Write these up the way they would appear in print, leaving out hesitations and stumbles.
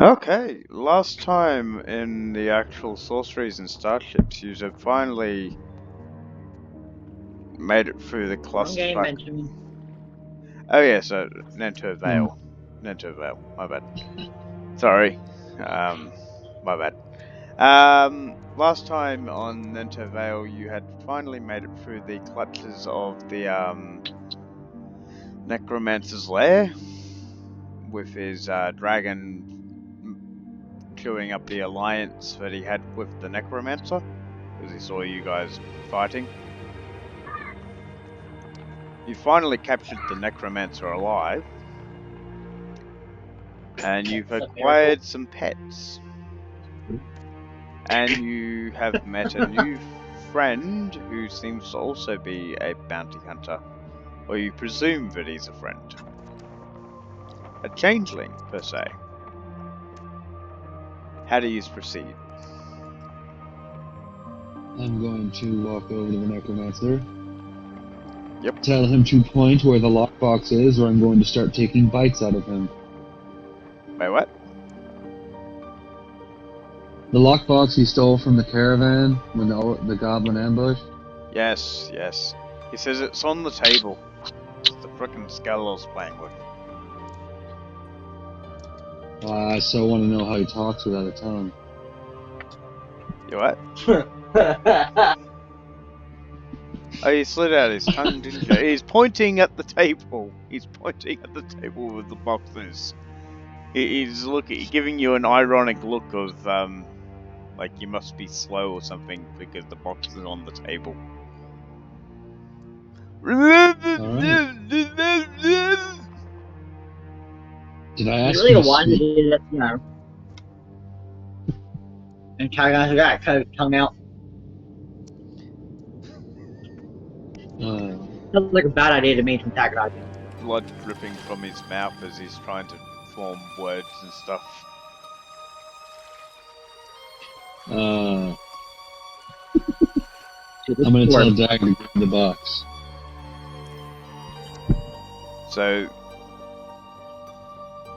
Okay, last time in the actual sorceries and starships, you have finally made it through the Wrong cluster game, pack. Benjamin. Oh yeah, so Nentir Vale. Nentir Vale, my bad. Sorry, my bad. Last time on Nentir Vale, you had finally made it through the clutches of the Necromancer's lair with his dragon chewing up the alliance that he had with the Necromancer, because he saw you guys fighting. You finally captured the Necromancer alive, and you've acquired some pets. And you have met a new friend who seems to also be a bounty hunter, or you presume that he's a friend. A changeling, per se. How do you proceed? I'm going to walk over to the Necromancer. Yep. Tell him to point where the lockbox is, or I'm going to start taking bites out of him. Wait, what? The lockbox he stole from the caravan when the goblin ambushed? Yes, yes. He says it's on the table. It's the frickin' skull I was playing with. I so want to know how he talks without a tongue. You what? Oh, he slid out his tongue, didn't you? He's pointing at the table. He's pointing at the table with the boxes. He's giving you an ironic look of, like you must be slow or something because the box is on the table. Alright. Did I ask You really you to wanted to speak? do that, you know. And Tygon got cut his tongue out. Sounds like a bad idea to me from Tygon. Blood dripping from his mouth as he's trying to form words and stuff. I'm gonna tell Dagger to grab the box. So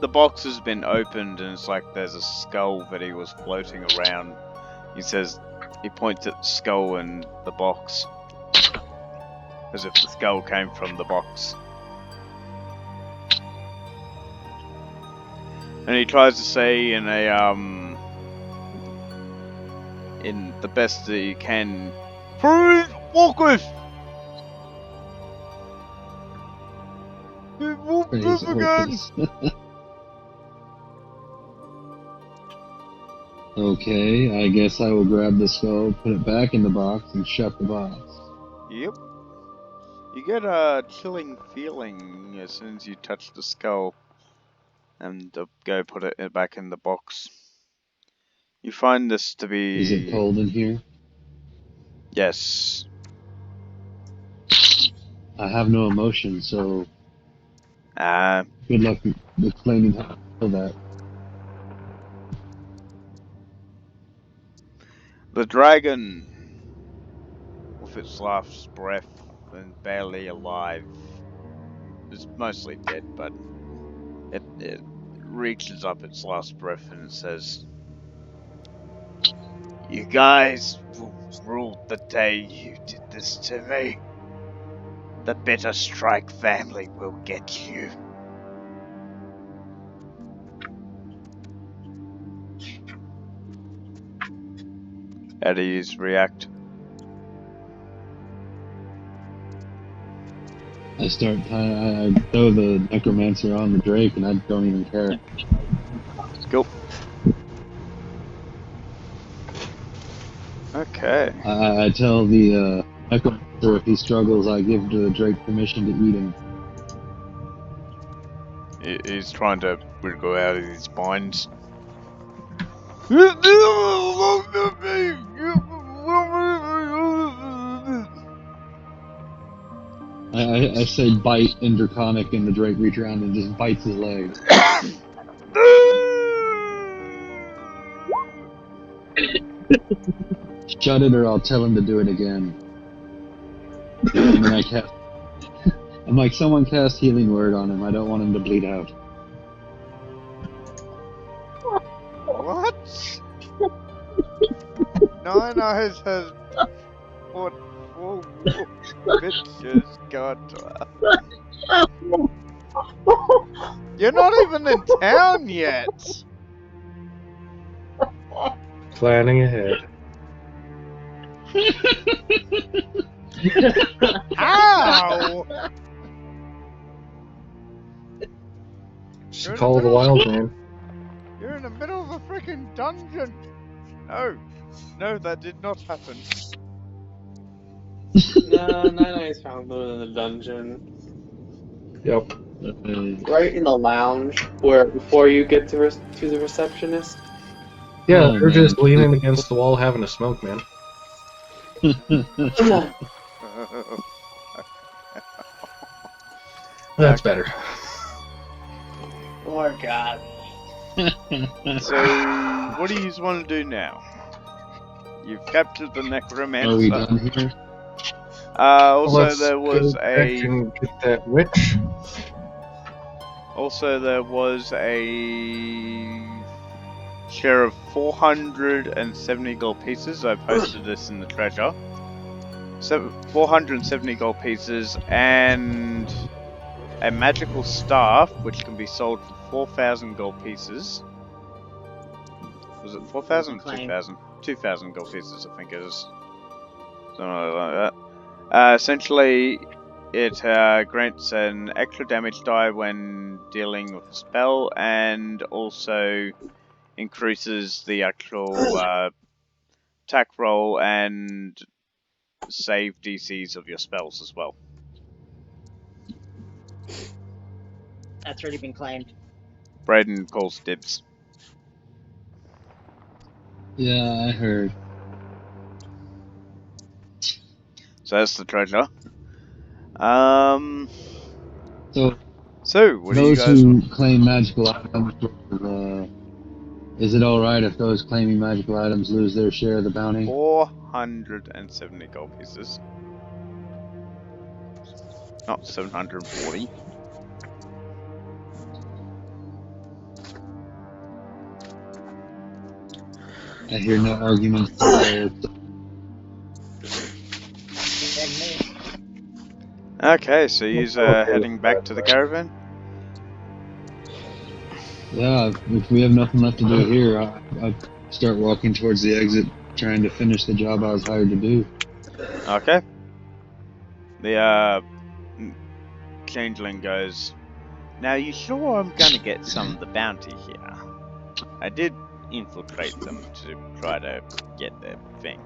the box has been opened and it's like there's a skull that he was floating around. He says, he points at the skull in the box, as if the skull came from the box. And he tries to say in a in the best that he can, "Please walk with." Praise Again. Okay, I guess I will grab the skull, put it back in the box, and shut the box. Yep. You get a chilling feeling as soon as you touch the skull and go put it back in the box. You find this to be... Is it cold in here? Yes. I have no emotion, so Ah. good luck explaining how to feel that. The dragon, with its last breath and barely alive, is mostly dead, but it reaches up its last breath and it says, "You guys ruled the day you did this to me. The Bitter Strike family will get you." How do you react? I throw the Necromancer on the Drake, and I don't even care. Go. Okay. I tell the Necromancer if he struggles, I give the Drake permission to eat him. He's trying to wriggle out of his binds. I say bite in Draconic, and the Drake reaches around and just bites his leg. Shut it, or I'll tell him to do it again. And then I cast. I'm like, someone cast Healing Word on him. I don't want him to bleed out. Nine Eyes has fought 4 wolf bitches. God, you're not even in town yet. Planning ahead. How? Just call the wild man. You're in the middle of a freaking dungeon. No, that did not happen. No, Nine Eyes found them in the dungeon. Yep. Right in the lounge, where before you get to the receptionist. Yeah, Oh, they're man. just leaning against the wall having a smoke, man. That's better. Poor God. So, what do you want to do now? You've captured the necromancer. Are we done here? Also, Let's there was go back a. and get that witch. Also, there was a share of 470 gold pieces. I posted this in the treasure. 470 gold pieces and a magical staff, which can be sold for 4,000 gold pieces. Was it 4,000 or 2,000? 2,000 gold pieces, I think it is. Something like that. Essentially, it grants an extra damage die when dealing with a spell, and also increases the actual attack roll and save DCs of your spells as well. That's already been claimed. Braden calls dibs. Yeah, I heard. So that's the treasure. So, What do you those guys who want? claim magical items, is it alright if those claiming magical items lose their share of the bounty? 470 gold pieces. Not 740. I hear no arguments there. Okay, so you're heading back to the caravan? Yeah, if we have nothing left to do here, I'll start walking towards the exit, trying to finish the job I was hired to do. Okay. The changeling goes, "Now you sure I'm gonna get some of the bounty here? I did infiltrate them to try to get their thing."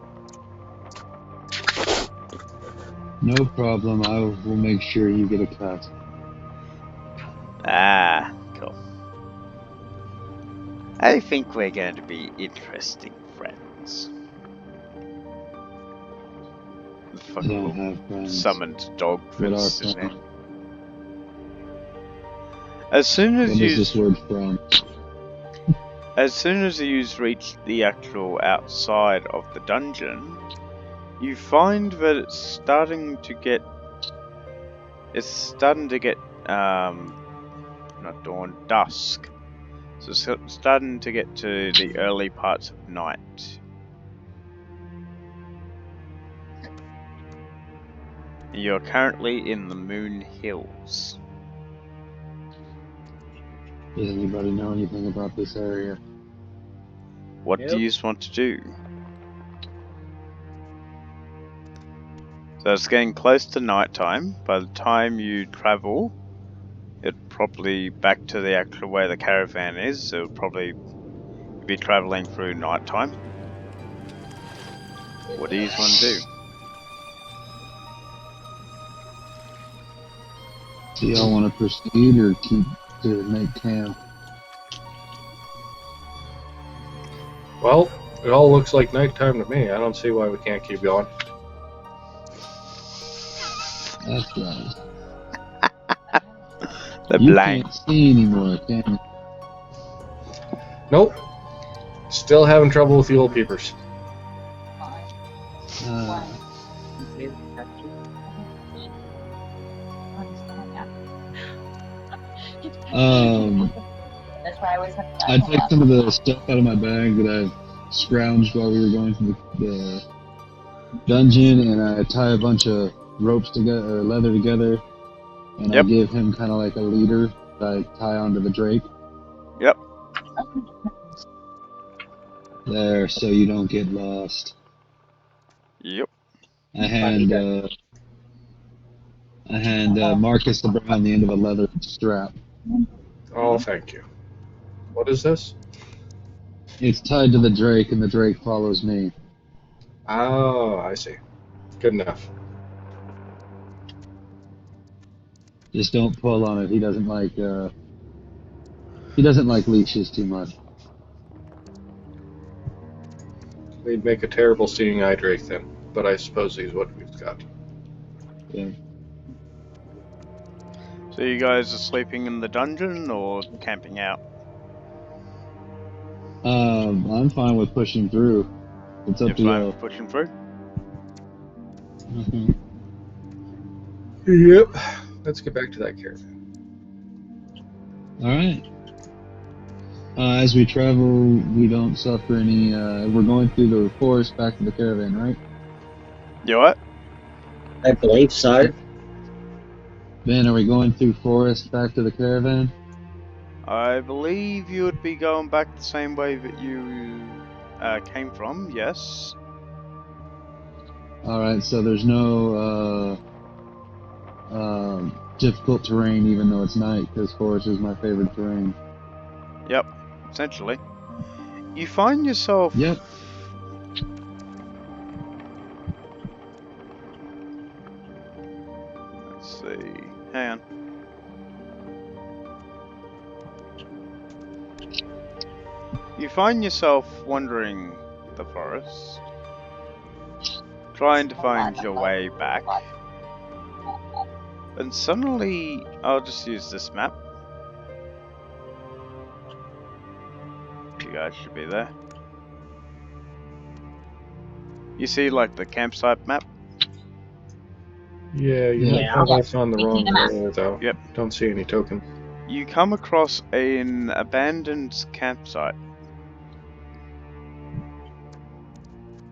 No problem, I will make sure you get a cut. Ah, cool. I think we're going to be interesting friends. The I fucking don't little have friends. summoned dog What that's are sitting there. friends? As soon as What is this word from? you reach the actual outside of the dungeon, you find that it's starting to get not dawn, dusk. So it's starting to get to the early parts of night. You're currently in the Moon Hills. Does anybody know anything about this area? What do Nope. you want to do? So it's getting close to nighttime. By the time you travel, it probably back to the actual where the caravan is. So it'll probably be traveling through nighttime. What do you want to do? Do y'all want to proceed or keep to make camp? Well, it all looks like nighttime to me. I don't see why we can't keep going. That's right. The You blank. can't see anymore, can you? Nope. Still having trouble with fuel peepers. I took some of the stuff out of my bag that I've scrounged while we were going through the dungeon, and I tie a bunch of ropes together, or leather together, and Yep. I give him kind of like a leader that I tie onto the Drake. Yep. There, so you don't get lost. Yep. I hand Marcus the Brown the end of a leather strap. Oh, thank you. What is this? It's tied to the Drake, and the Drake follows me. Oh, I see. Good enough. Just don't pull on it. He doesn't like leashes too much. We'd make a terrible seeing eye Drake then, but I suppose he's what we've got. Yeah. So you guys are sleeping in the dungeon or camping out? I'm fine with pushing through. It's up You're to fine you. with pushing through? Mhm. Yep. Let's get back to that caravan. All right. As we travel, we don't suffer any. We're going through the forest back to the caravan, right? You what? I believe so. Ben, are we going through forest back to the caravan? I believe you would be going back the same way that you came from, yes. All right. So there's no difficult terrain, even though it's night, because forest is my favorite terrain. Yep, essentially. You find yourself... Yep. Let's see... Hang on. You find yourself wandering the forest, trying to find your way back, and suddenly, I'll just use this map. You guys should be there. You see, like, the campsite map? Yeah, you might Yeah. have us on the wrong layer, though. Yep. Don't see any token. You come across an abandoned campsite.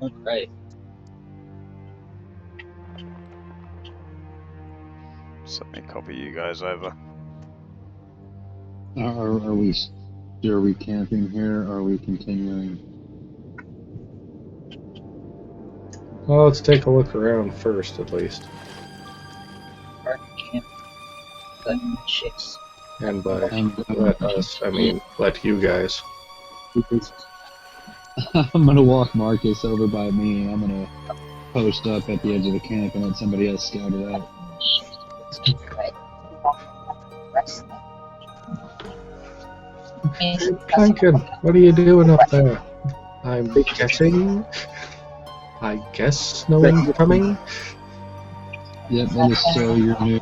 Oh, great. So let me copy you guys over. Are we camping here? Or are we continuing? Well, let's take a look around first, at least. Chicks. And by I'm let us, I mean let you guys. gonna walk Marcus over by me, and I'm gonna post up at the edge of the camp and let somebody else scout it out. Plankin, what are you doing up there? I'm guessing. I guess no one's coming. Yep, that is so your new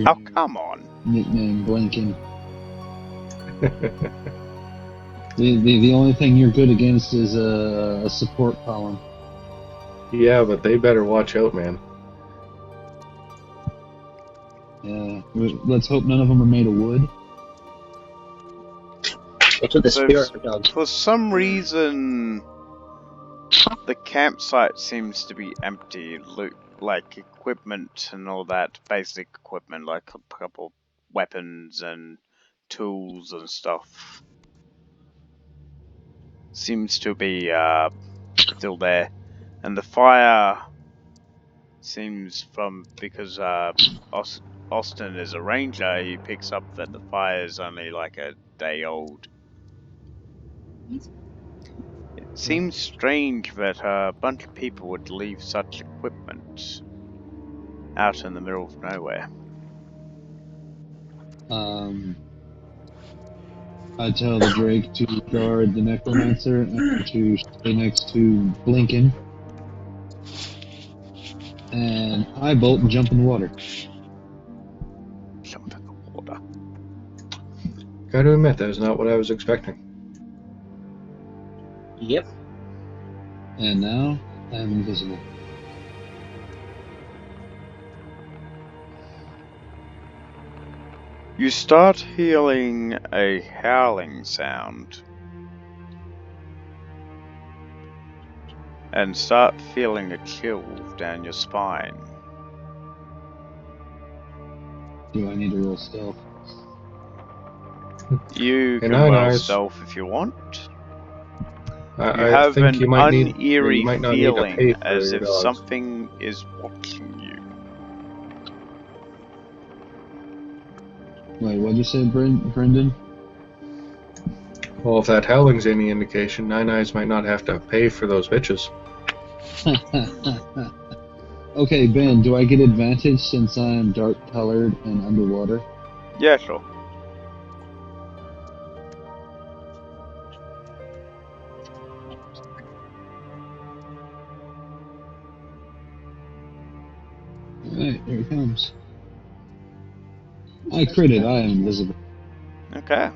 Oh, come on. nickname, Blinken. The only thing you're good against is a support column. Yeah, but they better watch out, man. Yeah, let's hope none of them are made of wood. What's with the So, spirit dogs? For some reason, the campsite seems to be empty. Like equipment and all that, basic equipment, like a couple weapons and tools and stuff, seems to be still there. And the fire seems because Austin is a ranger, he picks up that the fire is only like a day old. It seems strange that a bunch of people would leave such equipment out in the middle of nowhere. I tell the Drake to guard the Necromancer and to stay next to Blinken. And I bolt and jump in the water. Jump in the water. Gotta admit, that is not what I was expecting. Yep. And now I'm invisible. You start hearing a howling sound. and start feeling a chill down your spine. Do I need to roll stealth? You Hey, can Nine roll Eyes. stealth if you want. You I have think an you might need. uneery You might not need to pay feeling for as your if dogs. something is watching you. Wait, what'd you say, Brendan? Well, if that howling's any indication, Nine Eyes might not have to pay for those bitches. Okay, Ben, do I get advantage since I'm dark colored and underwater? Yeah, sure. Alright, here it comes. I critted, I am invisible. Okay.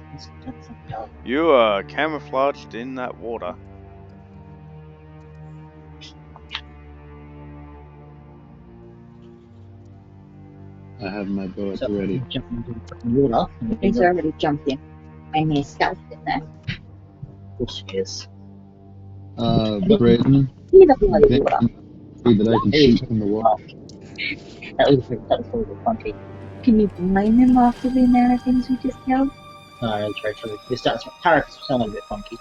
You are camouflaged in that water. I have my bow at the ready. Jump into the fucking water. He's already jumped in. And he's stealthed in there. Which is. Brayden, He doesn't want to Ben, do that. see that I can shoot from the water. That was a little funky. Can you blame him after the amount of things we just killed? No, that's very true. This starts characters sound a bit funky.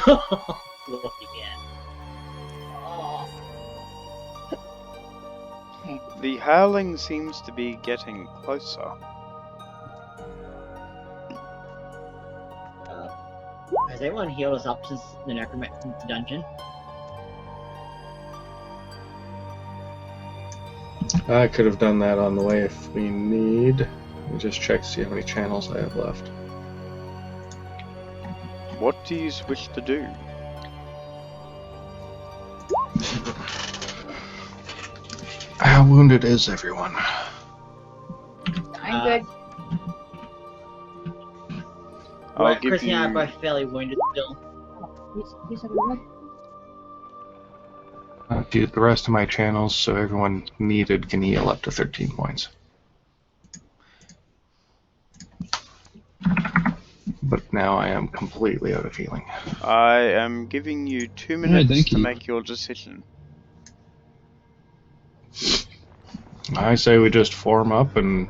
Look again. Oh. The howling seems to be getting closer. Has everyone healed us up since the necromancer dungeon? I could have done that on the way if we need. Let me just check to see how many channels I have left. What do you wish to do? How wounded is everyone? I'm good. I'll give Chris and I are you. both fairly wounded still. He's everyone. Dude, the rest of my channels, so everyone needed can heal up to 13 points. But now I am completely out of healing. I am giving you 2 minutes thank to you. make your decision. I say we just form up and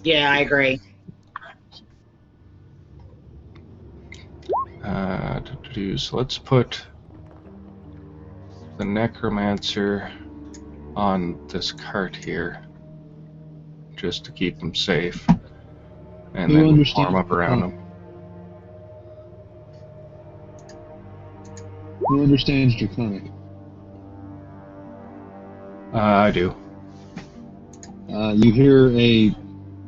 Yeah, I agree. so let's put the necromancer on this cart here, just to keep him safe, and Who then we'll understands form up around him. Who understands Draconic? I do. You hear a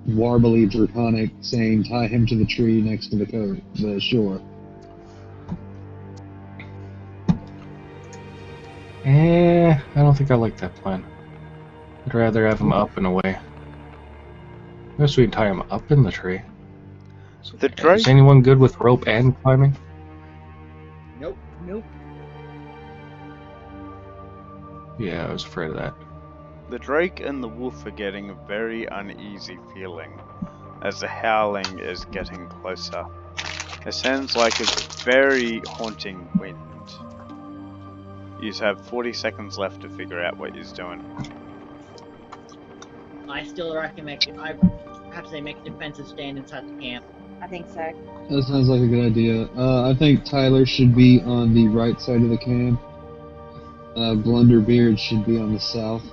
warbly Draconic saying, "Tie him to the tree next to the shore." I don't think I like that plan. I'd rather have him up and away. I guess we can tie him up in the tree. The Drake, Is anyone good with rope and climbing? Nope. Yeah, I was afraid of that. the Drake and the wolf are getting a very uneasy feeling as the howling is getting closer. It sounds like a very haunting wind. You have 40 seconds left to figure out what he's doing. I still reckon perhaps they make a defensive stand inside the camp. I think so. That sounds like a good idea. I think Tyler should be on the right side of the camp. Blunderbeard should be on the south.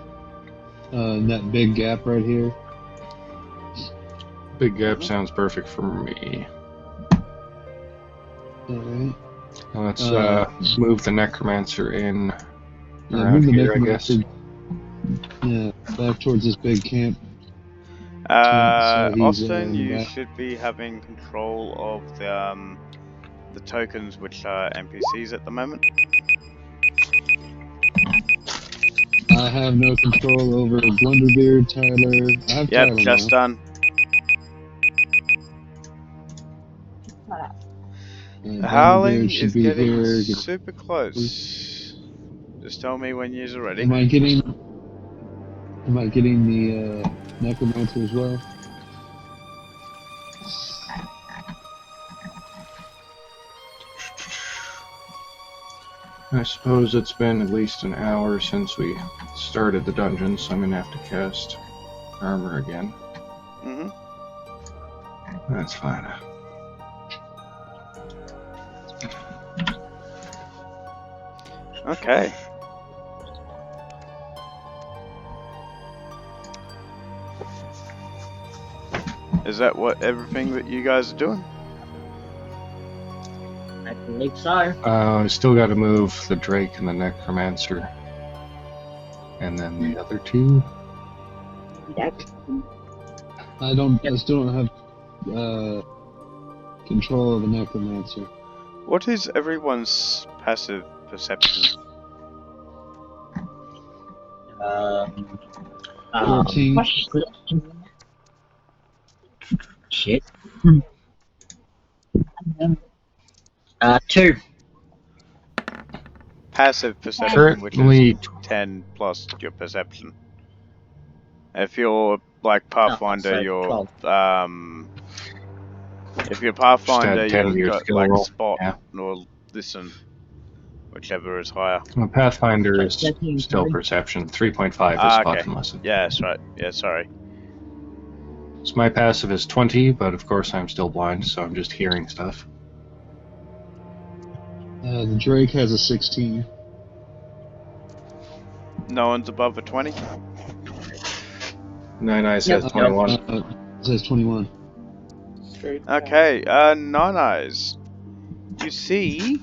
In that big gap right here. Big gap sounds perfect for me. Alright. Let's move the necromancer in Yeah, around move the here, I guess. necromancer. Yeah, back towards this big camp. So he's, Austin, you back. should be having control of the tokens, which are NPCs at the moment. I have no control over Blunderbeard, Tyler. I have Yep, Tyler just now. done. And The howling Blunderbeard should is be getting here. super close. Just tell me when you're ready. Am I getting the necromancer as well? I suppose it's been at least an hour since we started the dungeon, so I'm gonna have to cast armor again. Mm-hmm. That's fine. Okay. Is that everything that you guys are doing? I believe so. I still got to move the Drake and the Necromancer, and then the other two. I still don't have control of the Necromancer. What is everyone's passive perception? 14. Shit. 2. Passive perception, which Currently, is 10 plus your perception. If you're like Pathfinder, so you're 12. if you're Pathfinder, Just add 10 to you've your got skill like roll. spot Yeah. or listen, whichever is higher. well, Pathfinder is That's you, still sorry. perception. 3.5 is Ah, spot okay. and listen. Yeah, that's right. Yeah, sorry. So my passive is 20, but of course I'm still blind, so I'm just hearing stuff. The Drake has a 16. No one's above a 20. Nine Eyes has Yep. 21. It says 21. Straight Okay, Nine Eyes. You see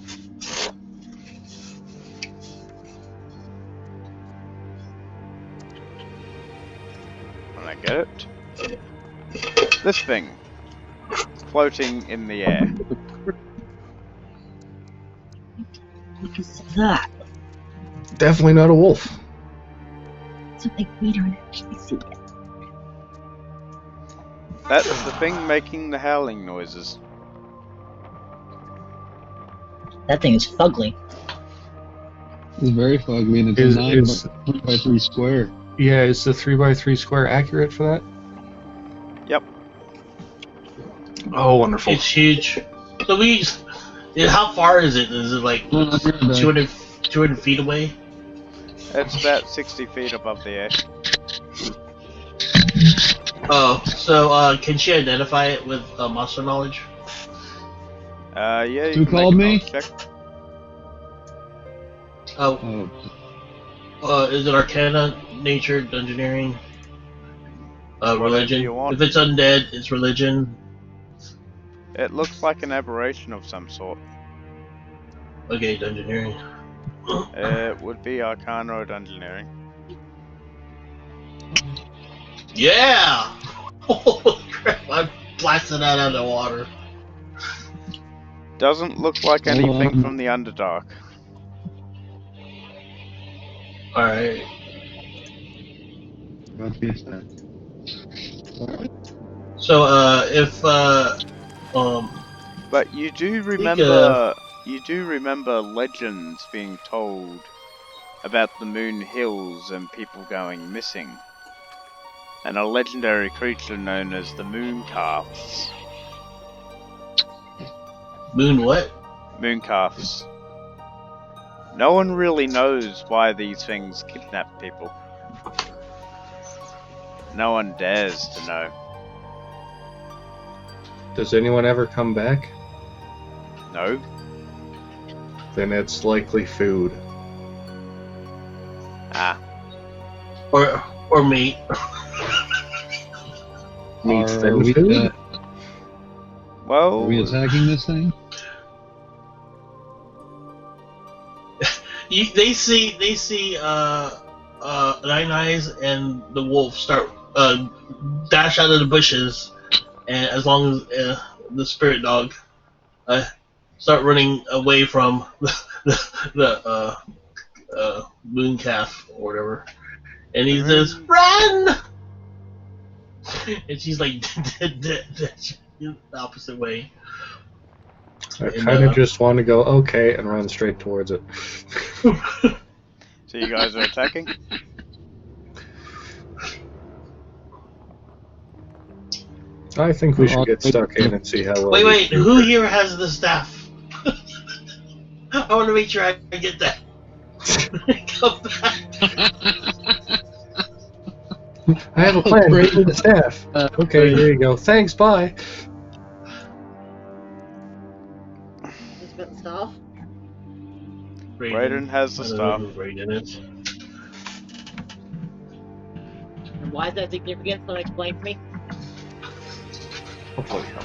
when I get it, this thing floating in the air. What is that? Definitely not a wolf. Something we don't actually see yet. That's the thing making the howling noises. That thing is fugly. It's very fugly, and it's a 9 by 3 square. Yeah, is the 3x3 square accurate for that? Yep. Oh, wonderful. It's huge. So how far is it? Is it like 200 feet away? It's about 60 feet above the air. Oh, so can she identify it with monster knowledge? Yeah, you Who can called make a me? knowledge check. Oh, Oh, is it Arcana, Nature, Dungeoneering, Whatever religion? you want. If it's undead, it's religion. It looks like an aberration of some sort. Okay, Dungeoneering. It would be Arcana or Dungeoneering. Yeah! Holy crap! I blasted that out of the water. Doesn't look like anything from the Underdark. Alright. about to be attacked. So, But you do remember legends being told about the Moon Hills and people going missing, and a legendary creature known as the Mooncalfs. Moon what? Mooncalfs. No one really knows why these things kidnap people. No one dares to know. Does anyone ever come back? No? Then it's likely food. Ah. Or meat. Meat Are than we, food? are Well, we attacking this thing? They see Nine Eyes and the wolf start dash out of the bushes, and as long as the spirit dog start running away from the moon calf or whatever, and he says, "Run!" And she's like the opposite way. I And, kind of just want to go, okay, and run straight towards it. so you guys are attacking? I think we should get stuck in and see how well we Wait, do. who here has the staff? I want to make sure I get that. Come back. I have a plan. Great. Give me the staff. Okay, Great. here you go. Thanks, bye. Who's got the staff? Brayden has the I don't staff. know who Brayden is. And why is that significant? Someone explain to me. Oh, bloody hell.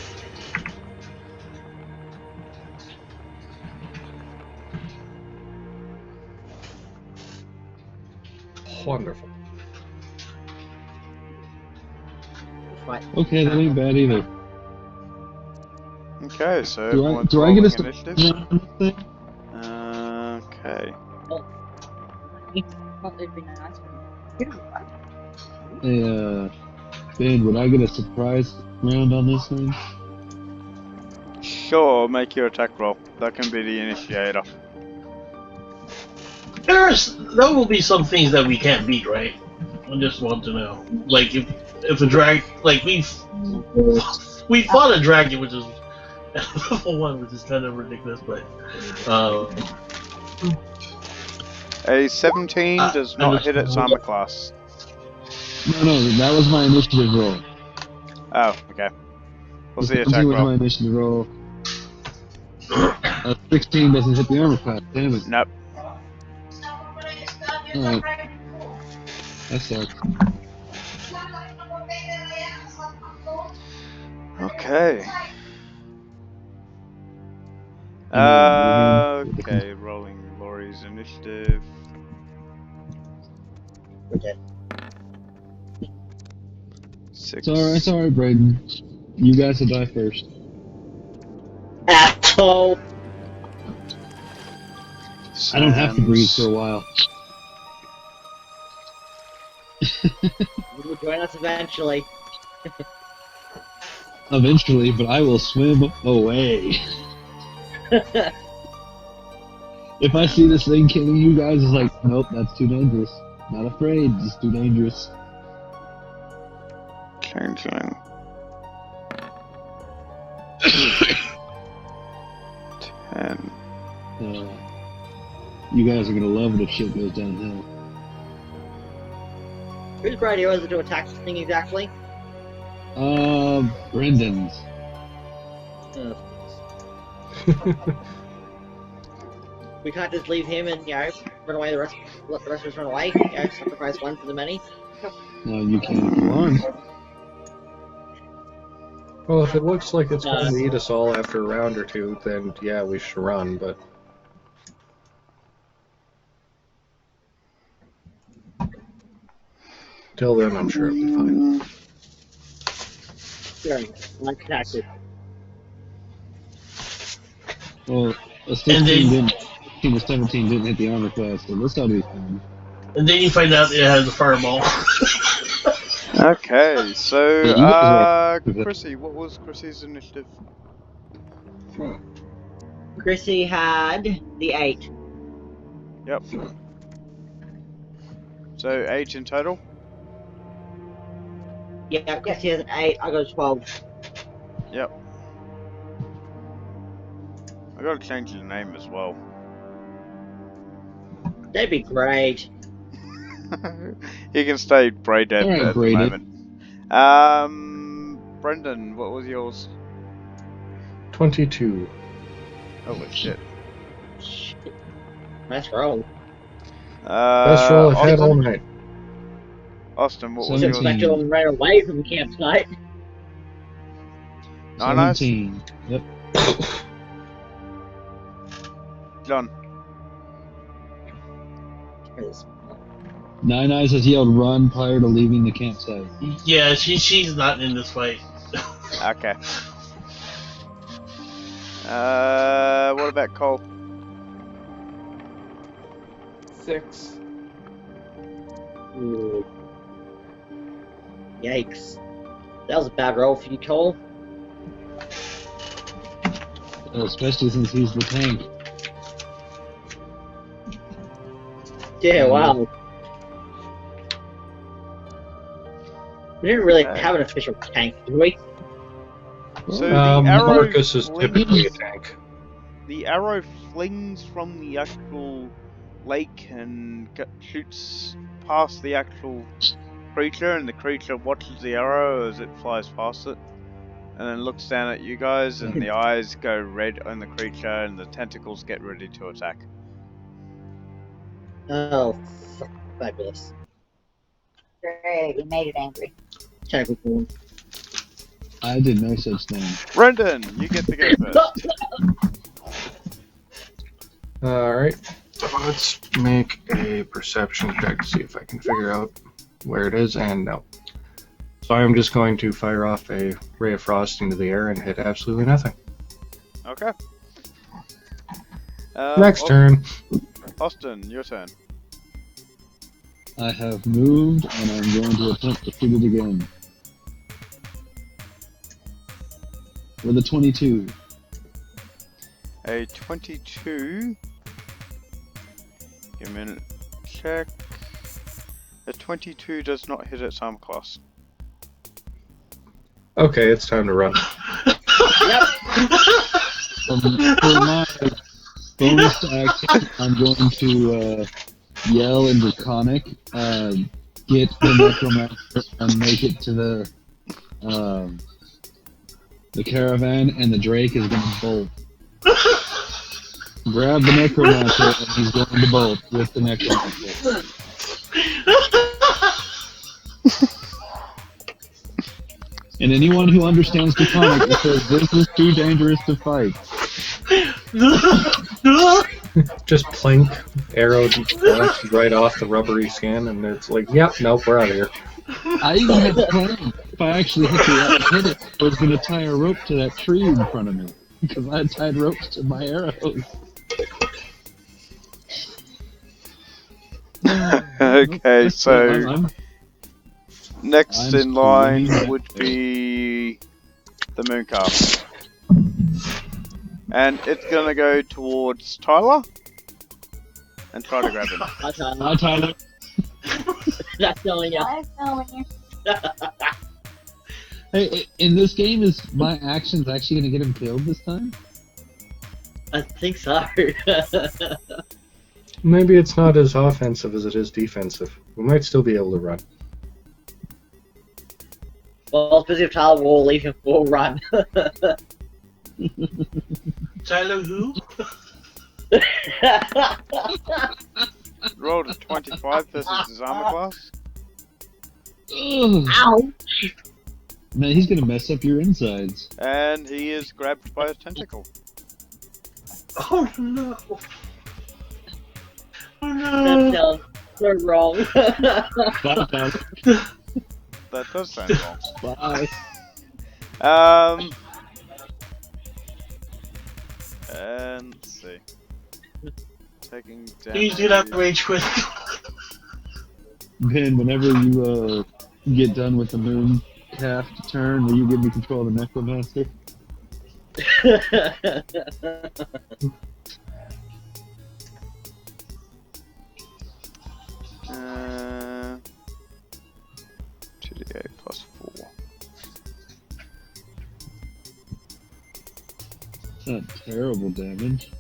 Wonderful. Right. Okay, that ain't bad either. Okay, so Do I everyone's get a rolling surprise initiative. round on this thing? Okay. Well, it'd be nice when you Hey, Ben, would I get a surprise round on this thing? Sure, make your attack roll. That can be the initiator. There will be some things that we can't beat, right? I just want to know, like if a drag, like we fought a dragon, which is level 1, which is kind of ridiculous, but A 17 does I not just- hit its armor class. No, that was my initiative roll. Oh, okay. What's the 17 attack was my roll? initiative roll. 16 doesn't hit the armor class, damn it. Nope. Alright. That sucks. Okay. Okay, rolling Laurie's initiative. Okay. 6. It's alright, Brayden. You guys will die first. Asshole! I don't have to breathe Sans. for a while. You will join us eventually. Eventually, but I will swim away. If I see this thing killing you guys, it's like, nope, that's too dangerous. Not afraid, just too dangerous. Changeling. 10. You guys are gonna love it if shit goes downhill. Whose idea was it to attack this thing exactly? Brendan's. We can't just leave him and, run away let the rest of us run away. Sacrifice one for the many. No, you can't if you want. Well, if it looks like it's going to eat us all after a round or two, then yeah, we should run, but... Till then, I'm sure it'll be fine. Very unattached. Well, a And 16 then- didn't. 16 to 17 didn't hit the armor class, so this ought to be fine. and then you find out it has a fireball. Okay, so, You guys are- Chrissy, what was Chrissy's initiative? Chrissy had the 8. Yep. So, 8 in total? Yeah, Chrissy has an 8. I got a 12. Yep. I gotta change the name as well. That'd be great. You can stay Brayded Alright, at the Brayded. moment. Brendan, what was yours? 22. Holy shit. Shit. Nice roll. Best roll I've had all Austin? night. Austin, what was 17. yours? Expect to run away from the campsite. Nice. 17. Yep. John. Nine Eyes has yelled run prior to leaving the campsite. Yeah, she's not in this fight. Okay. What about Cole? 6. Ooh. Yikes. That was a bad roll for you, Cole. Especially since he's the tank. Yeah, wow. We didn't really have an official tank, do we? So the arrow Marcus is blinks- typically a tank. the arrow flings from the actual lake and shoots past the actual creature, and the creature watches the arrow as it flies past it, and then looks down at you guys, and the eyes go red on the creature, and the tentacles get ready to attack. Oh, fabulous. Great, we made it angry. Tentacle form. I did no such thing. Brendan, you get to go first. Alright. Let's make a perception check to see if I can figure out where it is, and no. So I'm just going to fire off a ray of frost into the air and hit absolutely nothing. Okay. Next turn. Austin, your turn. I have moved, and I'm going to attempt to shoot it again. With a 22. A 22. Give me a minute. Check. A 22 does not hit its armor class. Okay, it's time to run. For my bonus action, I'm going to yell in Draconic, get the Necromancer and make it to the caravan, and the Drake is going to bolt. Grab the Necromancer, and he's going to bolt with the Necromancer. And anyone who understands Draconic says this is too dangerous to fight. Just plink, arrow right off the rubbery skin, and it's like, yep, nope, we're out of here. I even had planned, if I actually hit it, I was going to tie a rope to that tree in front of me. Because I had tied ropes to my arrows. Okay, so I'm next in line screaming. would be the Mooncalf. And it's gonna go towards Tyler and try to grab him. Hi, Tyler. Hi, Tyler. That's telling you. I'm telling you. Hey, in this game, is my actions actually going to get him killed this time? I think so. Maybe it's not as offensive as it is defensive. We might still be able to run. Well, especially if Tyler will leave him full run. Tyler who? Rolled a 25 versus his armor class. Ugh. Ow! Man, he's going to mess up your insides. And he is grabbed by a tentacle. Oh no. Oh That no. sounds so wrong. Bye, Tyler. That does sound wrong. Bye. And let's see. Taking down. Please do not rage quit. Ben, whenever you get done with the moon calf turn, will you give me control of the Necromancer? Uh, 2d8 plus 4. It's not terrible damage.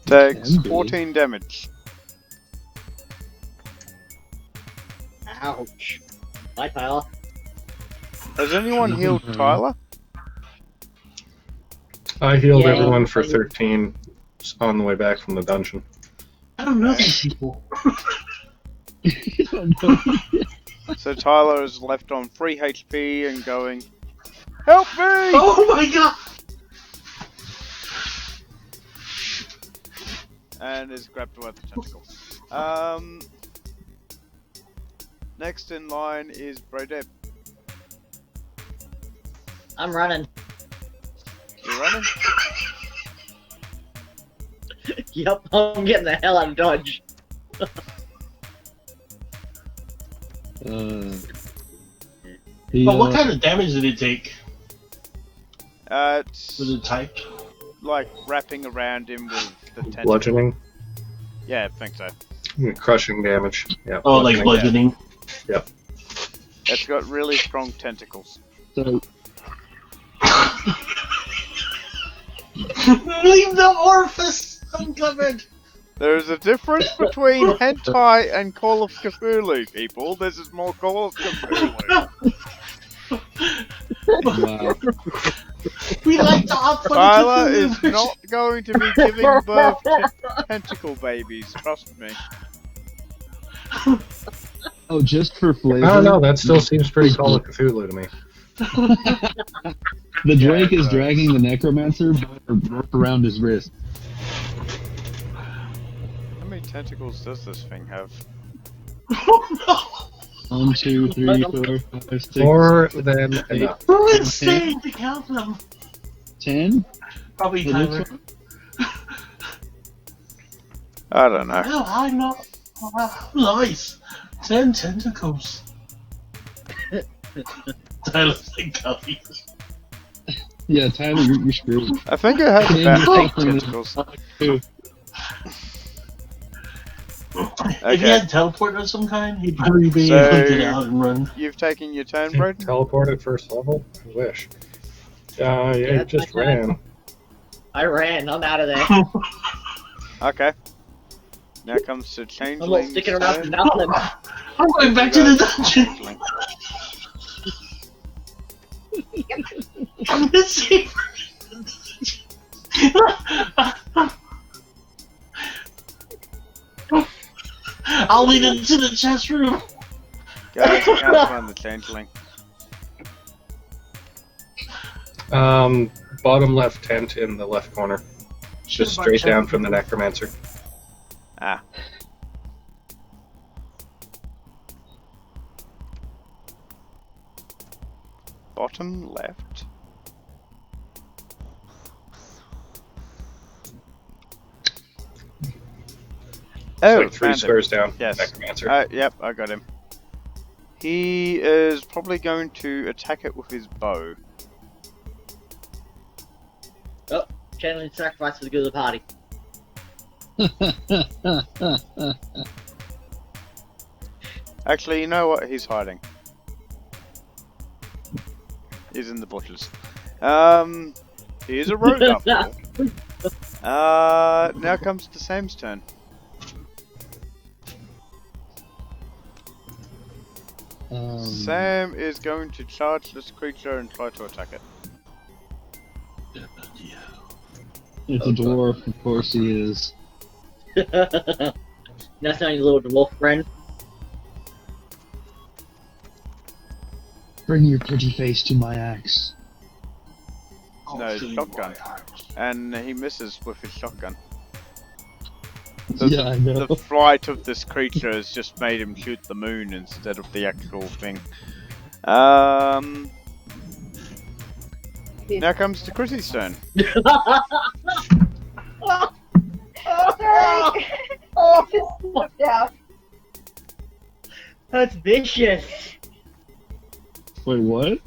Takes Can be. 14 damage. Ouch. Bye, Tyler. Has anyone healed Tyler? I healed Yeah. everyone for 13 on the way back from the dungeon. I don't know these people. You don't know. So Tyler is left on 3 HP and going, "Help me!" Oh my god! And is grabbed by the tentacle. Next in line is Brodeb. I'm running. You running? Yep, I'm getting the hell out of Dodge. But what kind of damage did it take? It's Was it typed? like wrapping around him with the tentacle. Bludgeoning, Yeah, I think so. crushing damage. Yeah. Oh, like bludgeoning. It's got really strong tentacles. So, Leave the orifice uncovered. There's a difference between hentai and Call of Cthulhu, people. This is more Call of Cthulhu. Wow. We like to opt for Tyler the is Cthulhu not going to be giving birth to tentacle babies, trust me. Oh, just for flavor. I don't know. That still seems pretty Call of Cthulhu to me. The Drake Yeah, it is does. dragging the necromancer by a rope around his wrist. How many tentacles does this thing have? Oh 1, 2, 3, 4, 5, 6, More than enough. no! Who is saying to count them? 10. Probably It looks Tyler. I don't know. Oh, I know. Oh, wow, nice. 10 tentacles. Tyler's like Guppy. Yeah, Tyler, you're screwed. I think it has Can about you 8 just open it? tentacles. If he had teleport of some kind, he'd probably be So- able to get out and run. You've taken your turn, Brad? Teleport at first level? I wish. Yeah, Yeah, it just that's my ran. I ran. I'm out of there. Okay. Now comes to I'm not changeling. sticking around for nothing. I'm going back to the dungeon. I'm missing. I'll lead into the chest room. Guys, I can't find the changeling. Bottom left tent in the left corner. Just straight down from the necromancer. Ah. Bottom left. Oh, So 3 found him. squares down. Yes. Necromancer. Yep, I got him. He is probably going to attack it with his bow. Channeling sacrifice for the good of the party. Actually, you know what? He's hiding. He's in the bushes. He is a rogue after all. Now comes to Sam's turn. Sam is going to charge this creature and try to attack it. It's a dwarf, of course he is. That's not your little dwarf friend. Bring your pretty face to my axe. No, shotgun. And he misses with his shotgun. Yeah, I know. The flight of this creature has just made him shoot the moon instead of the actual thing. Now comes to Chrissy's turn. Oh, just slipped out. That's vicious. Wait, what?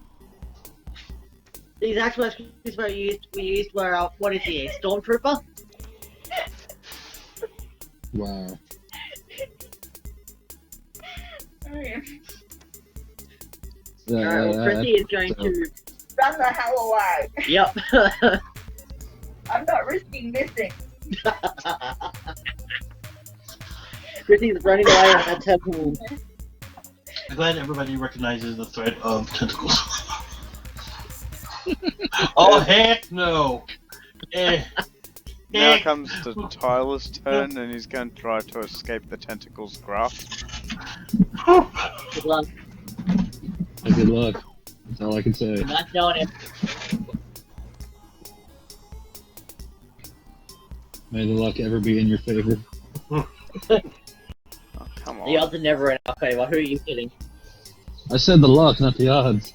These actual executions we used were, what is he, a stormtrooper? Wow. Alright, well, Chrissy is going to... Run the hell away. Yep. I'm not risking missing. Chrissy's running away on that temple. I'm glad everybody recognizes the threat of tentacles. Oh, heck no! Now comes to Tyler's turn, and he's going to try to escape the tentacle's grasp. Good luck. Good luck. That's all I can say. Not knowing it. May the luck ever be in your favor. Oh, come on. The odds are never in our favor. Who are you kidding? I said the luck, not the odds.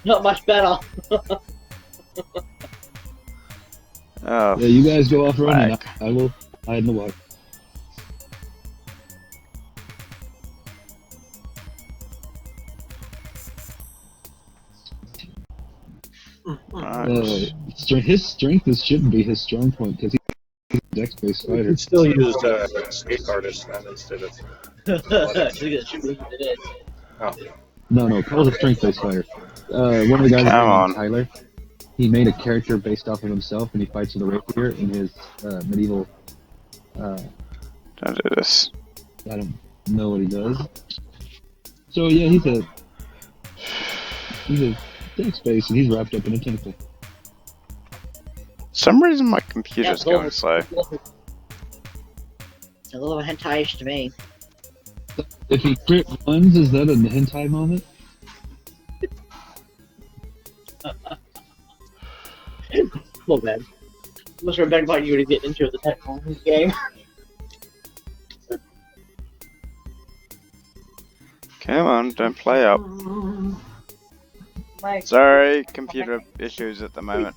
Not much better. Oh, Yeah, you guys go off running. Flag. I will hide in the water. right. His strength shouldn't be his strong point because he's a dex-based You fighter. could still use escape artist then instead of. It is. No, Cole's a strength-based fighter. One of the guys Come on. named Tyler. he made a character based off of himself, and he fights with a rapier in his medieval. Don't do this. I don't know what he does. So yeah, he's a dex base, and he's wrapped up in a tentacle. Some reason my computer's going slow. It's a little hentai-ish to me. If he crit ones, is that a hentai moment? Well, man. Must have been inviting you to get into the technical game. Come on, don't play up. Sorry, computer issues at the moment.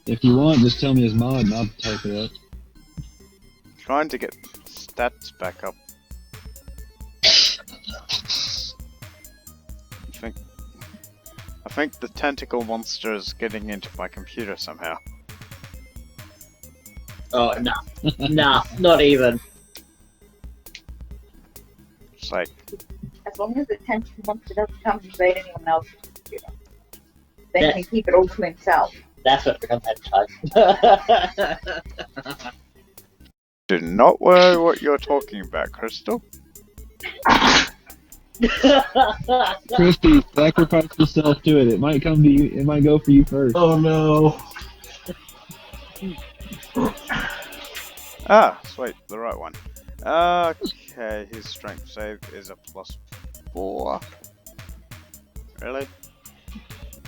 If you want, just tell me his mod, and I'll type it up. Trying to get stats back up. I think the tentacle monster is getting into my computer somehow. Oh, no. Nah, not even. It's like, As long as the tension monster doesn't come invade anyone else's computer, then Yeah. he can keep it all to himself. That's what becomes hentai. do not worry what you're talking about, Crystal. Christy, sacrifice yourself to it. It might come to you. It might go for you first. Oh no. Ah, sweet, the right one. Okay, his strength save is a +4. Really?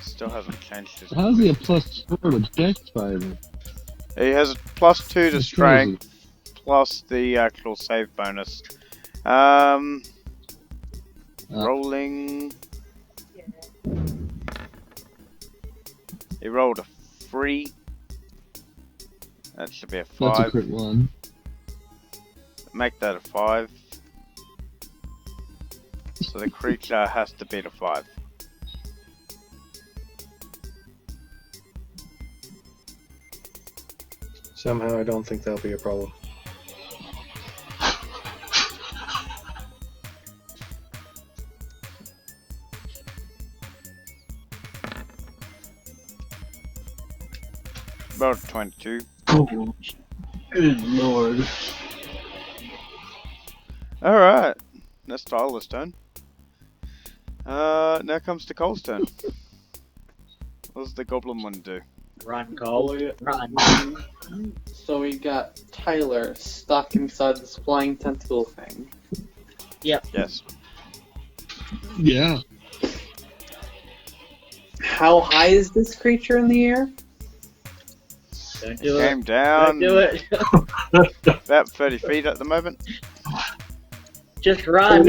Still hasn't changed his. How's he a +4 with dex fiber? He has a +2 to That's strength, plus the actual save bonus. Rolling. He rolled a 3. That should be a 5. That's a crit one. Make that a 5. So the creature has to beat a 5. Somehow I don't think that'll be a problem. About 22. Good lord. Alright. That's Tyler's turn. Now comes to Cole's turn. What does the goblin one do? Run, Cole. Run. So we got Tyler stuck inside this flying tentacle thing. Yes. Yeah. How high is this creature in the air? Don't It do came it. down Don't do it. about 30 feet at the moment. Just run.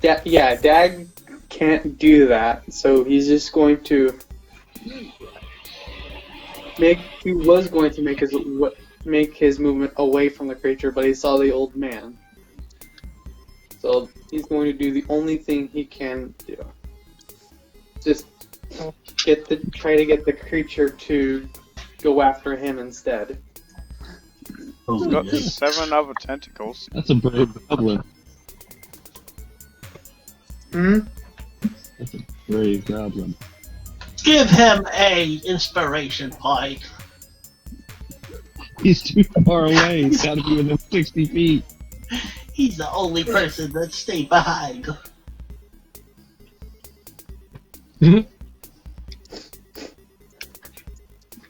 Yeah, Dag can't do that, so he's just going to make. He was going to make his movement away from the creature, but he saw the old man. So he's going to do the only thing he can do. Just try to get the creature to go after him instead. He's got 7 other tentacles. That's a brave goblin. Hmm? That's a brave goblin. Give him a inspiration point. He's too far away. He's got to be within 60 feet. He's the only person that stayed behind.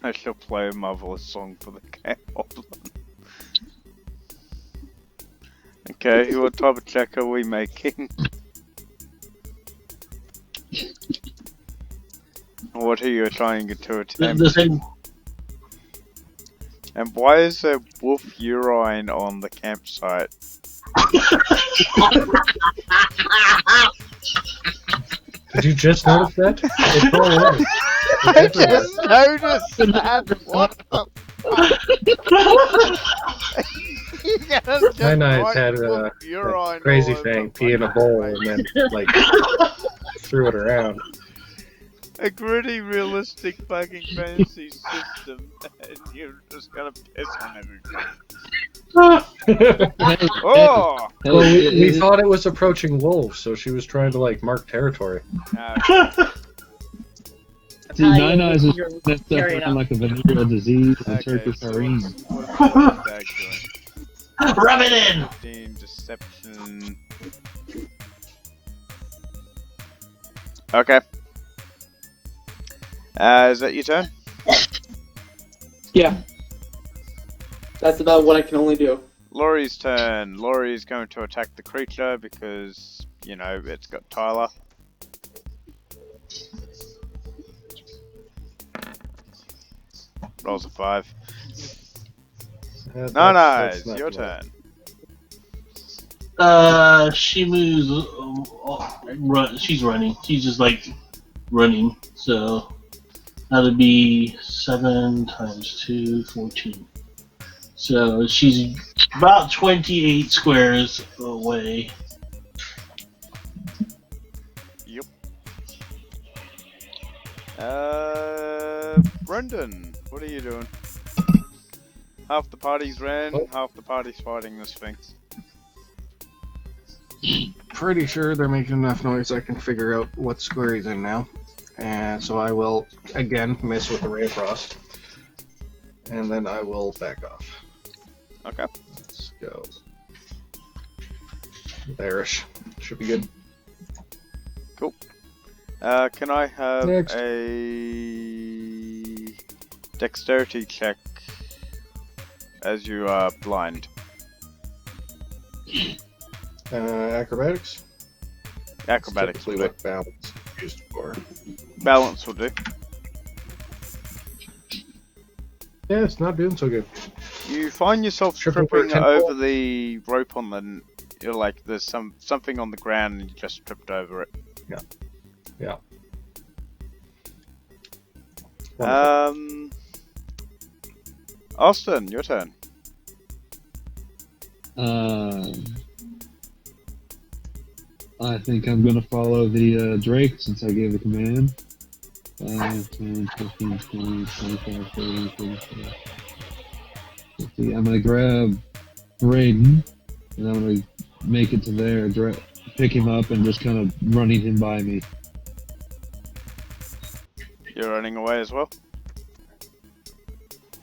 I shall play a marvelous song for the cat goblin. Okay, what type of check are we making? What are you trying to attempt? The same. And why is there wolf urine on the campsite? Did you just notice that? It's all right. I just noticed that. What the fuck? You gotta just My nice write had wolf urine Crazy all thing over pee in a fucking bowl place. and then like threw it around. A gritty, realistic fucking fantasy system, and you're just gonna piss on everything. Oh! Hey, Well, we thought it was approaching wolves, so she was trying to like mark territory. see, Nine Eyes is You're that stuff carrying around up. like a venereal disease and Okay, Turkish so harem. what's Dag doing? Rub it in! 15 deception. Okay. Is that your turn? Yeah. That's about what I can only do. Laurie's turn. Laurie's going to attack the creature because, you know, it's got Tyler. Rolls a 5. No, That's not your good. turn. She moves. She's running. She's just like running. So that'll be 7 times 2, 14. So she's about 28 squares away. Yep. Brendan, what are you doing? Half the party's ran, half the party's fighting this thing. Pretty sure they're making enough noise I can figure out what square he's in now. And so I will, again, miss with the Ray of Frost. And then I will back off. Okay. Let's go. There-ish. Should be good. Cool. Can I have Next. a dexterity check as you are blind? Acrobatics? Acrobatics Typically will do. what balance is used for. Balance will do. Yeah, it's not doing so good. You find yourself Triple tripping for over the rope on the. You're like, there's something on the ground and you just tripped over it. Yeah. Austin, your turn. I think I'm gonna follow the Drake since I gave the command. 5, 10, 15, 20, 25, 30, 35, 50. I'm gonna grab Braden and I'm gonna make it to there, pick him up and just kind of running him by me. You're running away as well.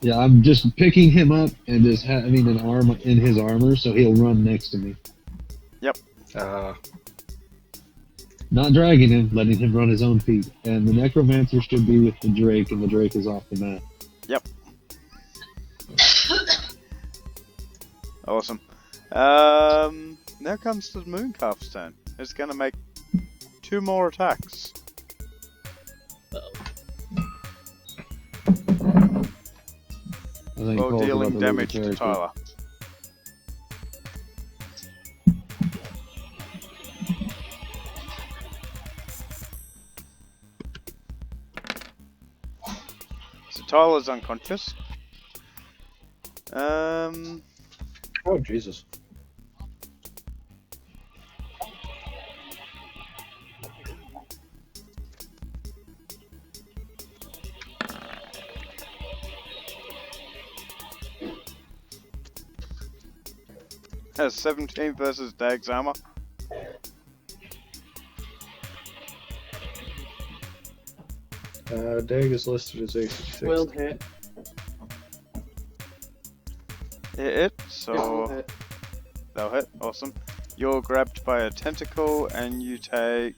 Yeah, I'm just picking him up and just having an arm in his armor so he'll run next to me. Yep. Not dragging him, letting him run his own feet. And the Necromancer should be with the Drake, and the Drake is off the map. Yep. Awesome. Now comes the Mooncalf's turn. It's gonna make 2 more attacks. I think While Paul's dealing about to damage lose a to character. Tyler. So Tyler's unconscious. Oh, Jesus. Has 17 versus Dag's armor. Dag is listed as AC6. Will hit. Hit, Will so hit. they'll hit. Awesome. You're grabbed by a tentacle and you take...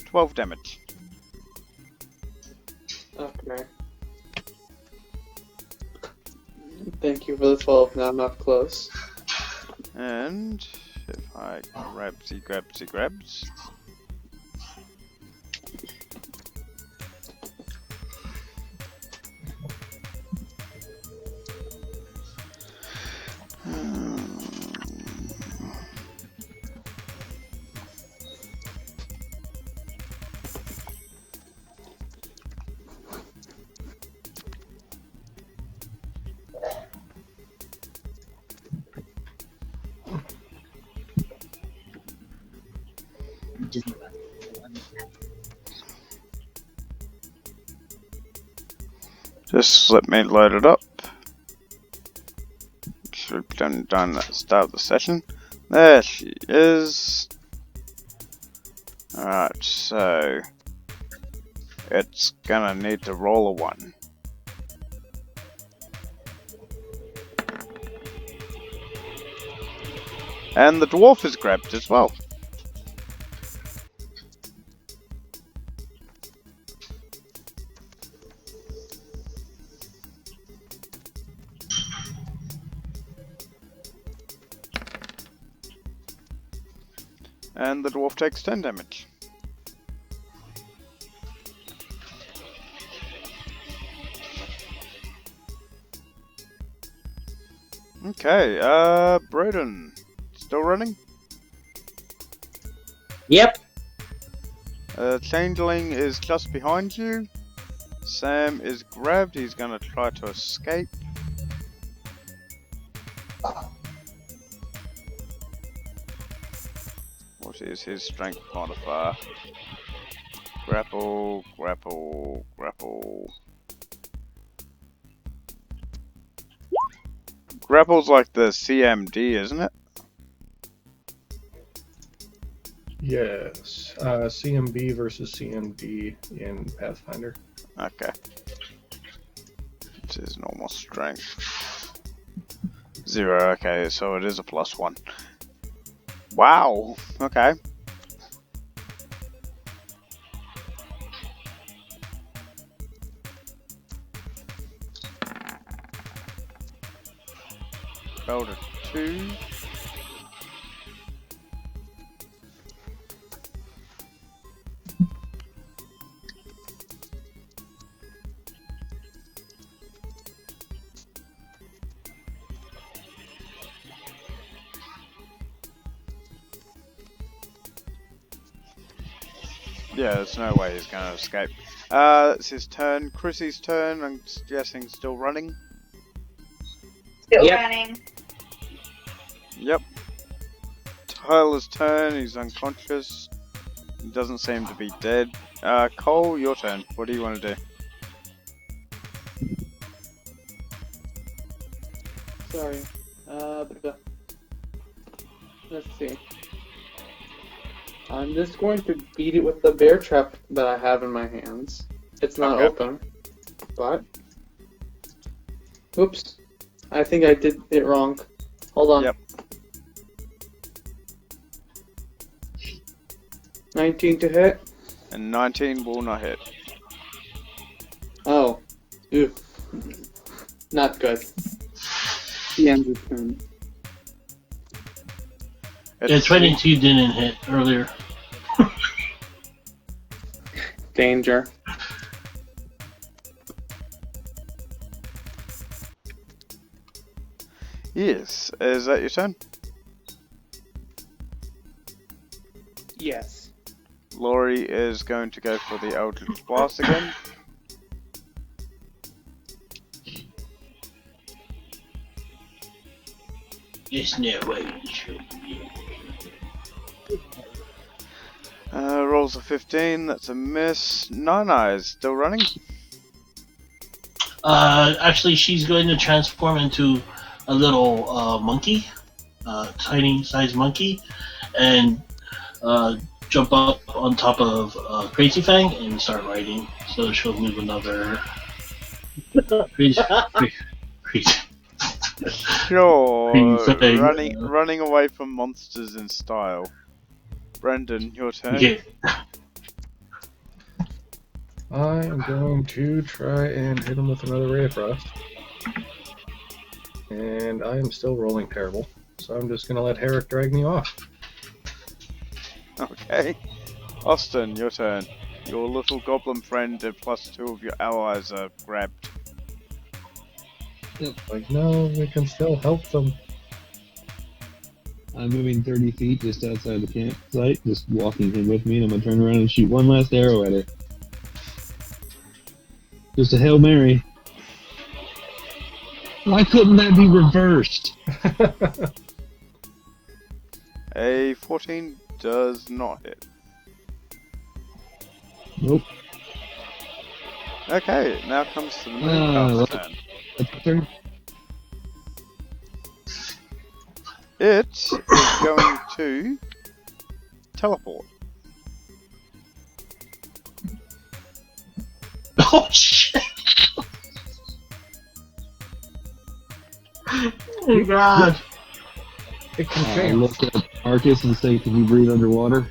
$12 damage. Okay. Thank you for the 12. Now I'm not close. And if I grabs. Just let me load it up. Should be done at the start of the session. There she is. Alright, so it's gonna need to roll a 1. And the dwarf is grabbed as well. And the dwarf takes 10 damage. Okay, Broden, still running? Yep. Changeling is just behind you. Sam is grabbed, he's gonna try to escape. What is his strength modifier? Grapple, grapple, grapple. Grapple's like the CMD, isn't it? Yes. CMB versus CMD in Pathfinder. Okay. It's his normal strength. 0, okay, so it is a +1. Wow, okay. Rolled a 2. Yeah, there's no way he's gonna escape. It's his turn. Chrissy's turn, I'm guessing still running. Still Yep. running. Yep. Tyler's turn, he's unconscious. He doesn't seem to be dead. Cole, your turn. What do you want to do? Sorry. Let's see. I'm just going to beat it with the bear trap that I have in my hands. It's not Okay. open, but... Oops. I think I did it wrong. Hold on. Yep. 19 to hit. And 19 will not hit. Oh. Ew. Not good. He ends his turn. Yeah, 22 didn't hit earlier. Danger. Yes. Is that your turn? Yes. Laurie is going to go for the Eldritch Blast again. It's no way. Rolls a 15, that's a miss. Nana is still running. Actually, she's going to transform into a little monkey, tiny sized monkey, and jump up on top of Crazy Fang and start riding. So she'll move another. Crazy. Sure. Crazy Fang. Running away from monsters in style. Brendan, your turn. Okay. I am going to try and hit him with another Ray of Frost. And I am still rolling terrible. So I'm just going to let Herrick drag me off. Okay. Austin, your turn. Your little goblin friend and +2 of your allies are grabbed. Like, no, we can still help them. I'm moving 30 feet just outside the campsite, just walking him with me, and I'm gonna turn around and shoot one last arrow at it. Just a Hail Mary. Why couldn't that be reversed? A 14 does not hit. Nope. Okay, now comes to the moon well, turn. that's the turn. It is going to teleport. Oh shit! Oh god! It can I fail. look at Marcus and say, can you breathe underwater?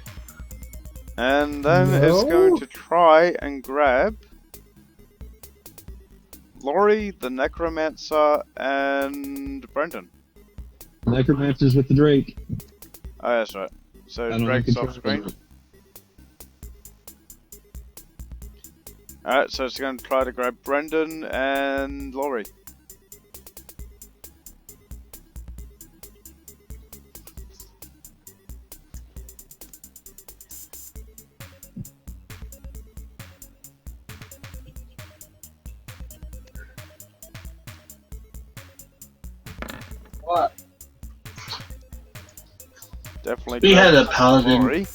And then it's going No. to try and grab Laurie, the Necromancer, and Brendan. Necromancer's with the Drake. Oh, that's right. So I don't have Drake's control off screen. over it. Alright, so it's going to try to grab Brendan and Laurie. What? Definitely We had a grabs paladin. Laurie.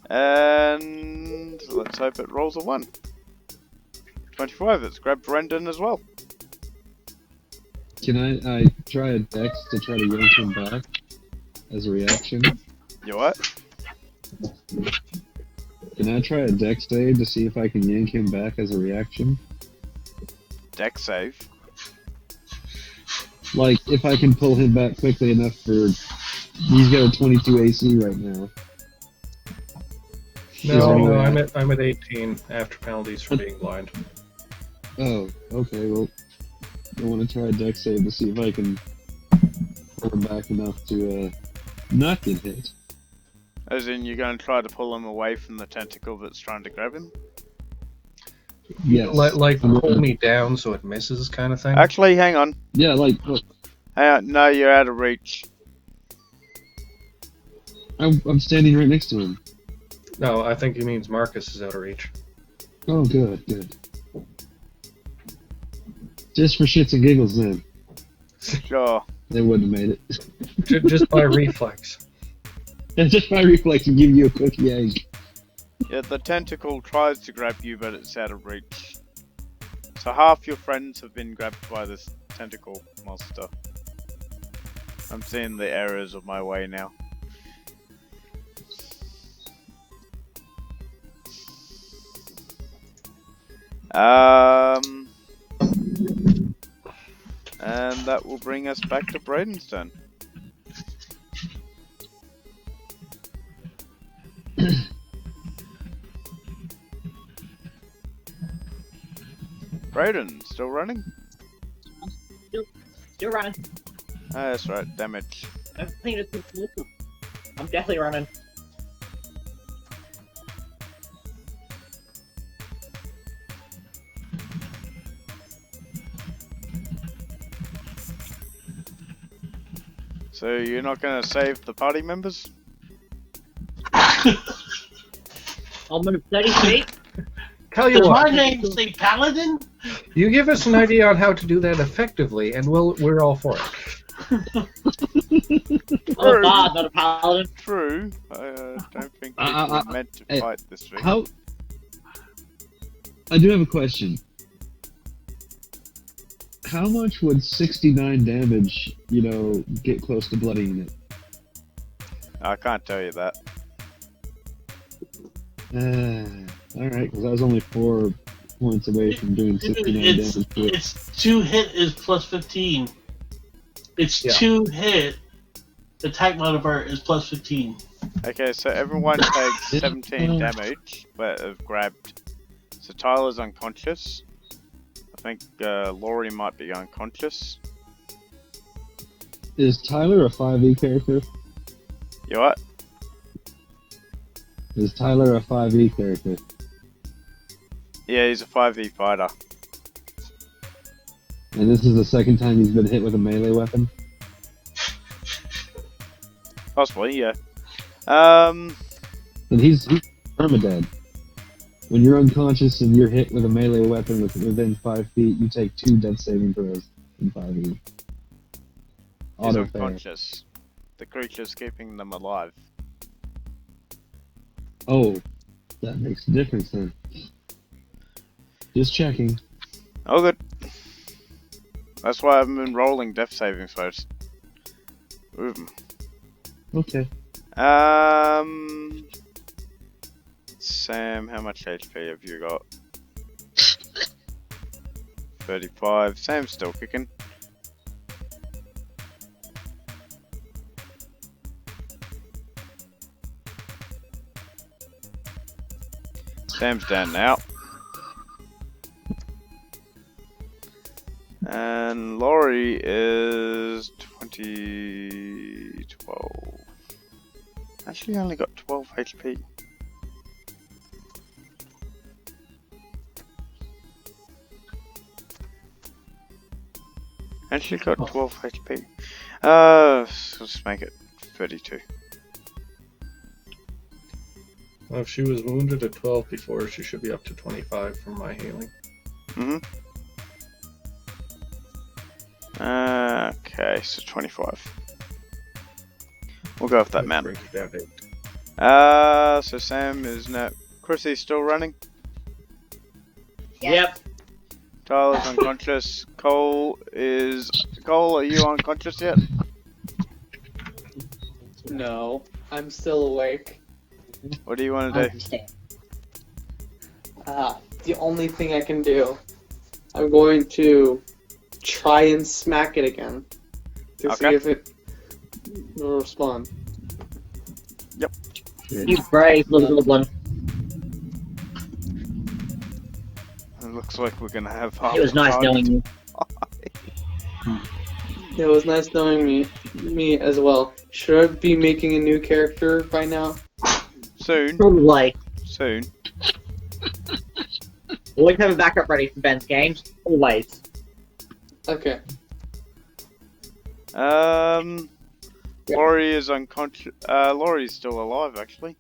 And let's hope it rolls a 1. 25, it's grabbed Brendan as well. Can I try a dex to try to yank him back as a reaction? You what? Can I try a dex save to see if I can yank him back as a reaction? Dex save. Like, if I can pull him back quickly enough for... He's got a 22 AC right now. No, Is no, there I'm at 18 after penalties for being blind. Oh, okay, well... I want to try a dex save to see if I can pull him back enough to not get hit. As in, you're going to try to pull him away from the tentacle that's trying to grab him? Yes. Like pull me down so it misses kind of thing. Actually, hang on. Yeah, like, look, Hang on. No, you're out of reach. I'm standing right next to him. No, I think he means Marcus is out of reach. Oh, good, good. Just for shits and giggles, then. Sure. They wouldn't have made it. Just by reflex. And just by reflex and give you a quick yank. Yeah, the tentacle tries to grab you, but it's out of reach. So half your friends have been grabbed by this tentacle monster. I'm seeing the errors of my way now. And that will bring us back to Braden's turn. Braden, still running? Still running. Ah, that's right, damage. I'm definitely running. So you're not going to save the party members? I'll move 30 feet. Tell you Does my what, name say Paladin? you give us an idea on how to do that effectively, and we're all for it. Oh, God, not a paladin. True. I don't think we're meant to fight this thing. How... I do have a question. How much would 69 damage, get close to bloodying it? I can't tell you that. Alright, because I was only 4 points away from doing 69 damage to it. It's 2 hit is plus 15. It's Yeah. 2 hit. The attack modifier is plus 15. Okay, so everyone takes 17 damage, but have grabbed. So Tyler's unconscious. I think Laurie might be unconscious. Is Tyler a 5e character? You what? Is Tyler a 5e character? Yeah, he's a 5e fighter. And this is the second time he's been hit with a melee weapon? Possibly, yeah. And he's permadead. When you're unconscious and you're hit with a melee weapon within 5 feet, you take 2 death saving throws in 5e. He's Auto fair. That makes a difference then. Just checking. Oh, good. That's why I haven't been rolling death saving throws. Okay. Sam, how much HP have you got? 35. Sam's still kicking. Sam's down now. And Laurie is 12. Actually only got 12 HP. Actually got 12 HP. Let's make it 32. Well, if she was wounded at 12 before, she should be up to 25 from my healing. Okay, so 25. We'll go with that man. Break it down to 8. So Sam is now. Chrissy's still running. Yep. Tyler's unconscious. Cole, are you unconscious yet? No, I'm still awake. What do you want I to do? understand. The only thing I can do, I'm going to try and smack it again to see Okay. if it will respond. You brave little one. It looks like we're gonna have half It was nice time. knowing you. It was nice knowing me as well. Should I be making a new character by now? Soon. Probably. Soon. Always have a backup ready for Ben's games. Always. Okay. Laurie is unconscious. Laurie's still alive, actually.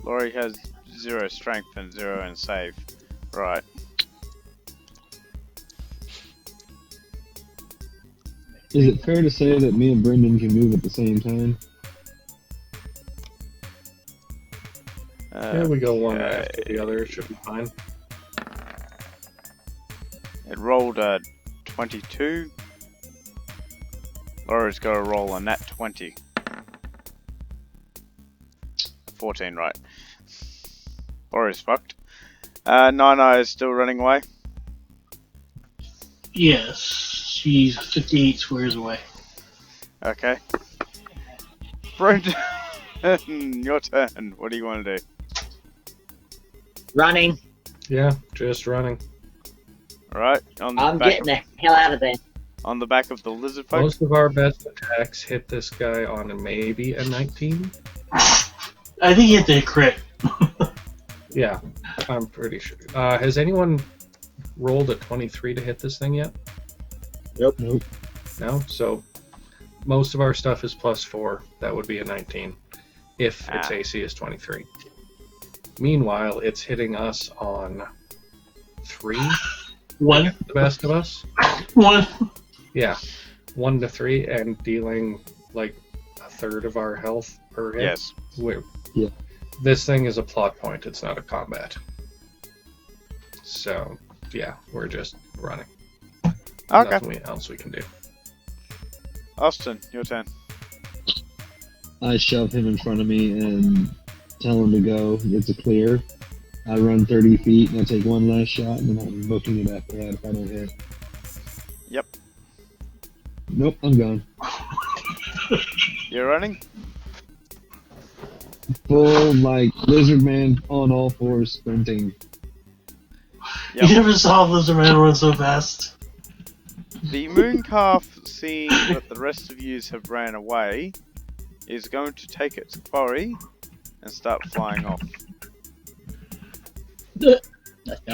Laurie has 0 strength and 0 in save. Right. Is it fair to say that me and Brendan can move at the same time? Here we go, one Okay. after the other. It should be fine. It rolled a 22. Laura's got to roll a nat 20. 14, right. Laura's fucked. Nine is still running away. Yes, she's 58 squares away. Okay. Brendan, your turn. What do you want to do? Running. Yeah, just running. Alright, on the I'm back getting the hell out of there. on the back of the lizard folk. Most of our best attacks hit this guy on maybe a 19. I think he hit the crit. Yeah, I'm pretty sure. Has anyone rolled a 23 to hit this thing yet? Nope. No? So, most of our stuff is +4. That would be a 19. If its AC is 23. Meanwhile, it's hitting us on 3. 1. The best of us. 1. Yeah. 1 to 3 and dealing like a third of our health per hit. Yes. Yeah. This thing is a plot point, it's not a combat. So, yeah, we're just running. Okay. Nothing else we can do. Austin, your turn. I shove him in front of me and tell him to go. It's a clear. I run 30 feet and I take one last shot and then I'm booking it after that if I don't hit. Yep. Nope, I'm gone. You're running? Full, like, lizard man on all fours sprinting. Yep. You never saw Lizard Man run so fast. The mooncalf, seeing that the rest of yous have ran away, is going to take its quarry and start flying off.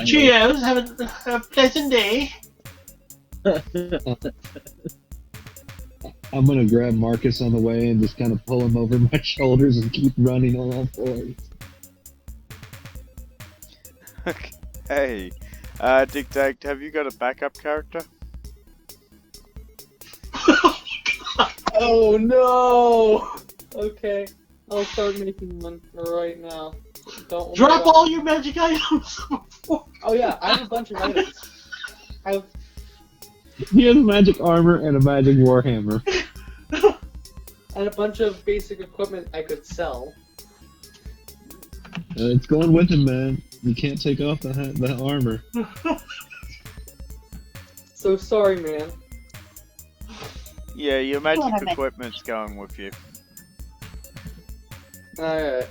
Cheers, have a pleasant day. I'm gonna grab Marcus on the way and just kind of pull him over my shoulders and keep running on all fours. Okay. Dig Dag, have you got a backup character? Oh no! Okay. I'll start making one right now. Don't Drop all your magic items. Oh yeah, I have a bunch of items. I have He has magic armor and a magic warhammer. and a bunch of basic equipment I could sell. It's going with him, man. You can't take off the armor. So sorry, man. Yeah, your magic Well, I- equipment's going with you. Alright.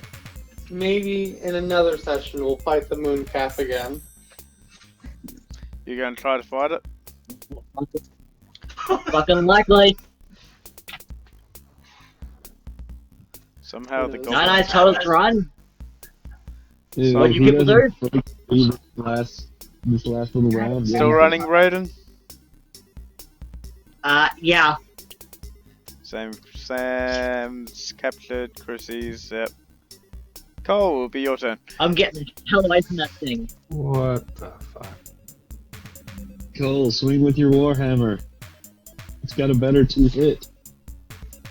Maybe in another session we'll fight the moon calf again. You gonna try to fight it? Fucking likely. Somehow the Nice, goblins. Nice, told us to run. Dude, What'd you he people doesn't break through this last little round. Still running, Roden? Yeah. Sam's captured, Chrissy's, yep. Cole, will be your turn. I'm getting the hell away from that thing. What the fuck? Cole, swing with your warhammer. It's got a better 2-hit.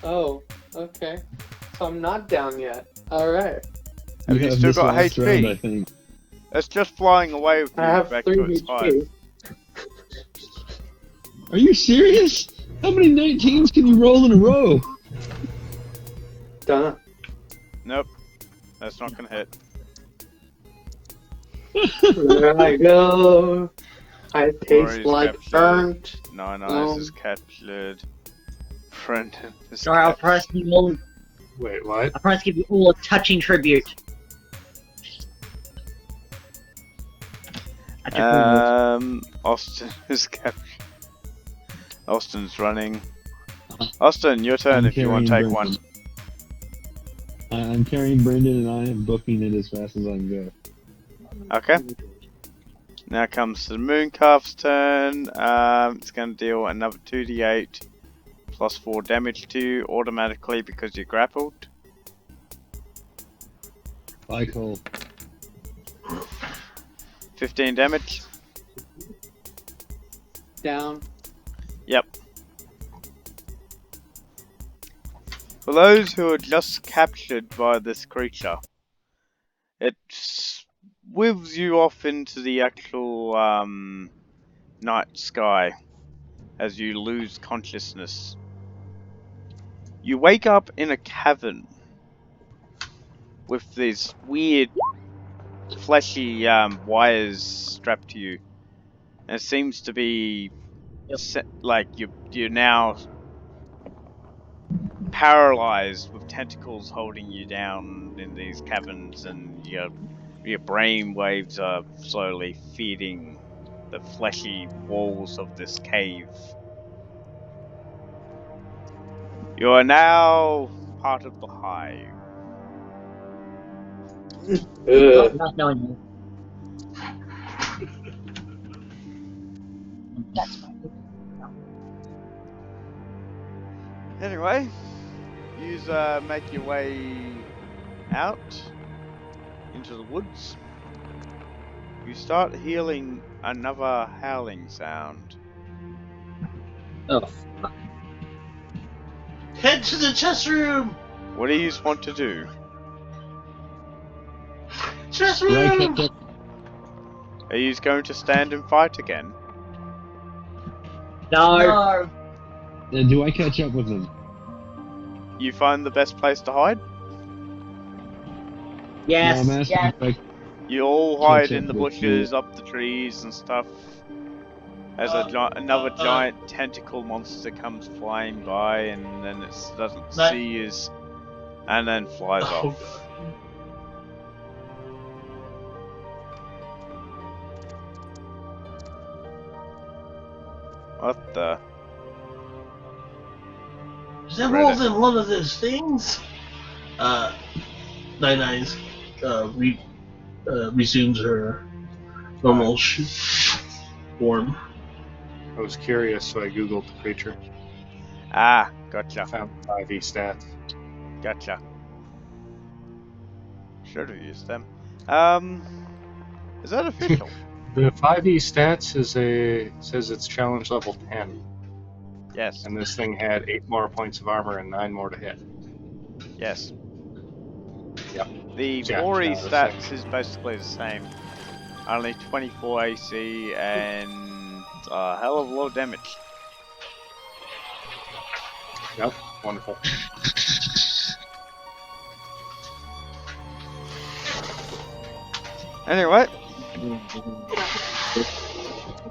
Oh, okay. So I'm not down yet. Alright. Have you still this got last HP? round, I think. It's just flying away with you I have back 3 to its hive. HP. Are you serious? How many 19s can you roll in a row? Done. Nope. That's not gonna hit. There I go. I taste Rory's like captured. burnt. Nice is captured. Brendan is Sorry, I'll captured. press you all. Wait, what? I'll press give you all a touching tribute. I just Austin is captured. Austin's running. Austin, your turn I'm if you want to take carrying one. Brendan. I'm carrying Brendan and I am booking it as fast as I can go. Okay. Now comes the Mooncalf's turn. It's going to deal another 2d8 plus 4 damage to you automatically because you're grappled. Bye, Cole. 15 damage. Down. Yep. For those who are just captured by this creature, it whiffs you off into the actual night sky as you lose consciousness. You wake up in a cavern with these weird fleshy wires strapped to you, and it seems to be like you're now paralyzed with tentacles holding you down in these caverns, and your brain waves are slowly feeding the fleshy walls of this cave. You are now part of the hive. not knowing you. That's fine. Anyway, you make your way out into the woods. You start hearing another howling sound. Oh, fuck. Head to the chest room. What do you want to do? Chest Do I room. catch up? Are you going to stand and fight again? No. Do I catch up with them? You find the best place to hide? Yes. No, I'm asking yes. if I You all hide Catch in up the with bushes, up the trees and stuff. As another giant tentacle monster comes flying by, and then it doesn't That- see you, and then flies Oh, off. What the? Is there wolves in one of those things? Nine Eyes resumes her normal form. I was curious, so I googled the creature. Ah, gotcha, Found 5e stats. gotcha. Should have used them. Is that official? The 5e stats says it's challenge level 10, Yes, and this thing had 8 more points of armor and 9 more to hit. yes. Yep. The Yeah, 4E no, the stats same. is basically the same. Only 24 AC and a hell of a lot of damage. Yep, wonderful. Anyway,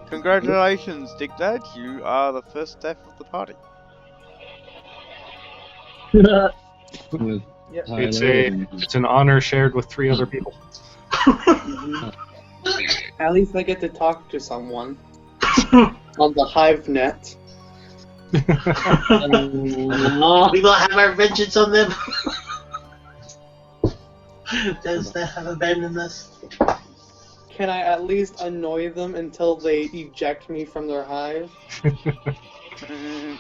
congratulations, Dig Dad. You are the first death of the party. With Yeah. Tyler and It's an honor shared with 3 other people. At least I get to talk to someone on the Hive net. Oh, we will have our vengeance on them. Those that have abandoned us. Can I at least annoy them until they eject me from their hive?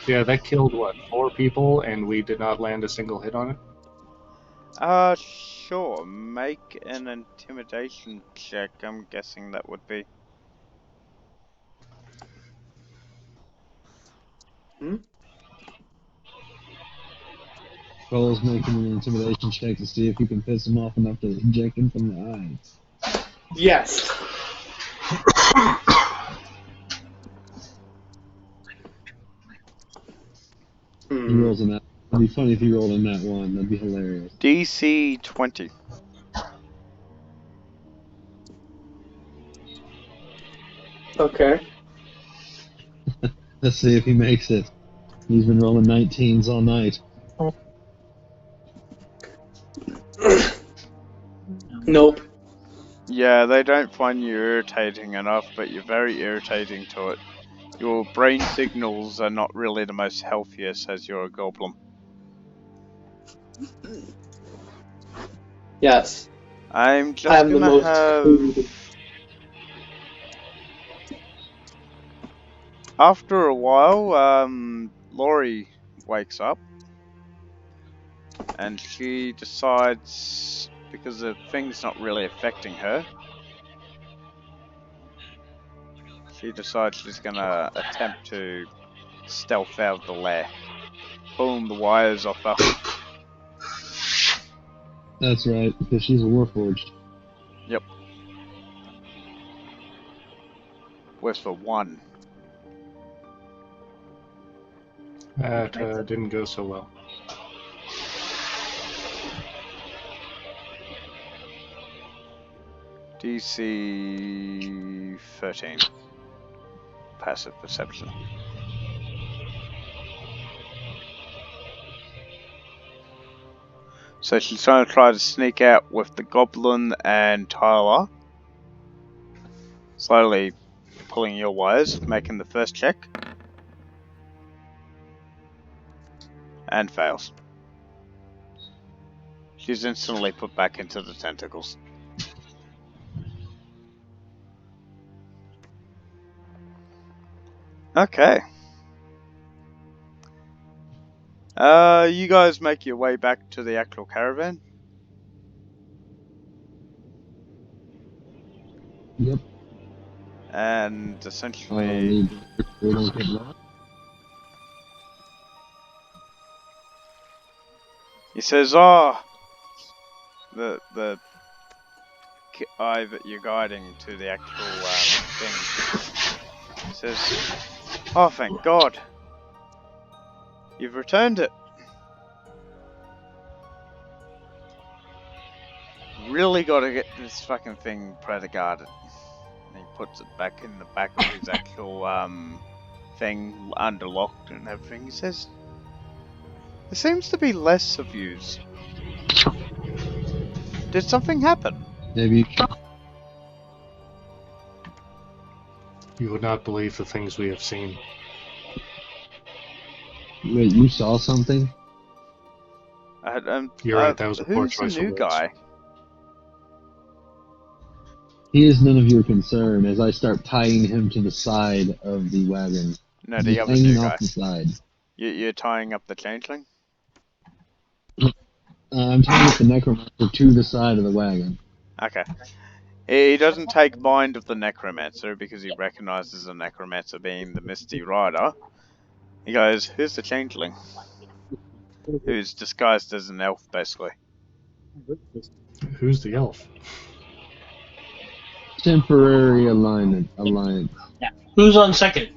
Yeah, that killed, what, 4 people, and we did not land a single hit on it? Sure. Make an intimidation check. I'm guessing that would be. Cole's making an intimidation check to see if you can piss him off enough to eject him from the hive. Yes. He rolls in that. It'd be funny if he rolled in that one. That'd be hilarious. DC 20. Okay. Let's see if he makes it. He's been rolling 19s all night. Nope. Yeah, they don't find you irritating enough, but you're very irritating to it. Your brain signals are not really the most healthiest as you're a goblin. Yes. I'm just I'm the gonna most have... After a while, Laurie wakes up. And she decides, because the thing's not really affecting her, she decides she's gonna attempt to stealth out of the lair, pulling the wires off her. That's right, because she's a warforged. Yep. Where's for 1? That didn't go so well. DC 13. Passive perception. So she's trying to sneak out with the goblin and Tyler. Slowly pulling your wires, making the first check. And fails. She's instantly put back into the tentacles. Okay. You guys make your way back to the actual caravan. Yep. And essentially... We don't get lost. He says, "Oh, the eye that you're guiding to the actual thing." He says, "Oh, thank God, you've returned it. Really got to get this fucking thing guarded." And he puts it back in the back of his actual thing, underlocked and everything. He says, "There seems to be less of yous. Did something happen?" Maybe. You would not believe the things we have seen. Wait, you saw something? You're right, that was a poor who's choice the of new words. guy? He is none of your concern as I start tying him to the side of the wagon. No, He's the other hanging new off guy. the side. You're tying up the changeling? I'm tying up the necromancer to the side of the wagon. Okay. He doesn't take mind of the necromancer because he recognizes the necromancer being the Misty Rider. He goes, "Who's the changeling?" Who's disguised as an elf, basically. Who's the elf? Temporary alliance. Who's on second?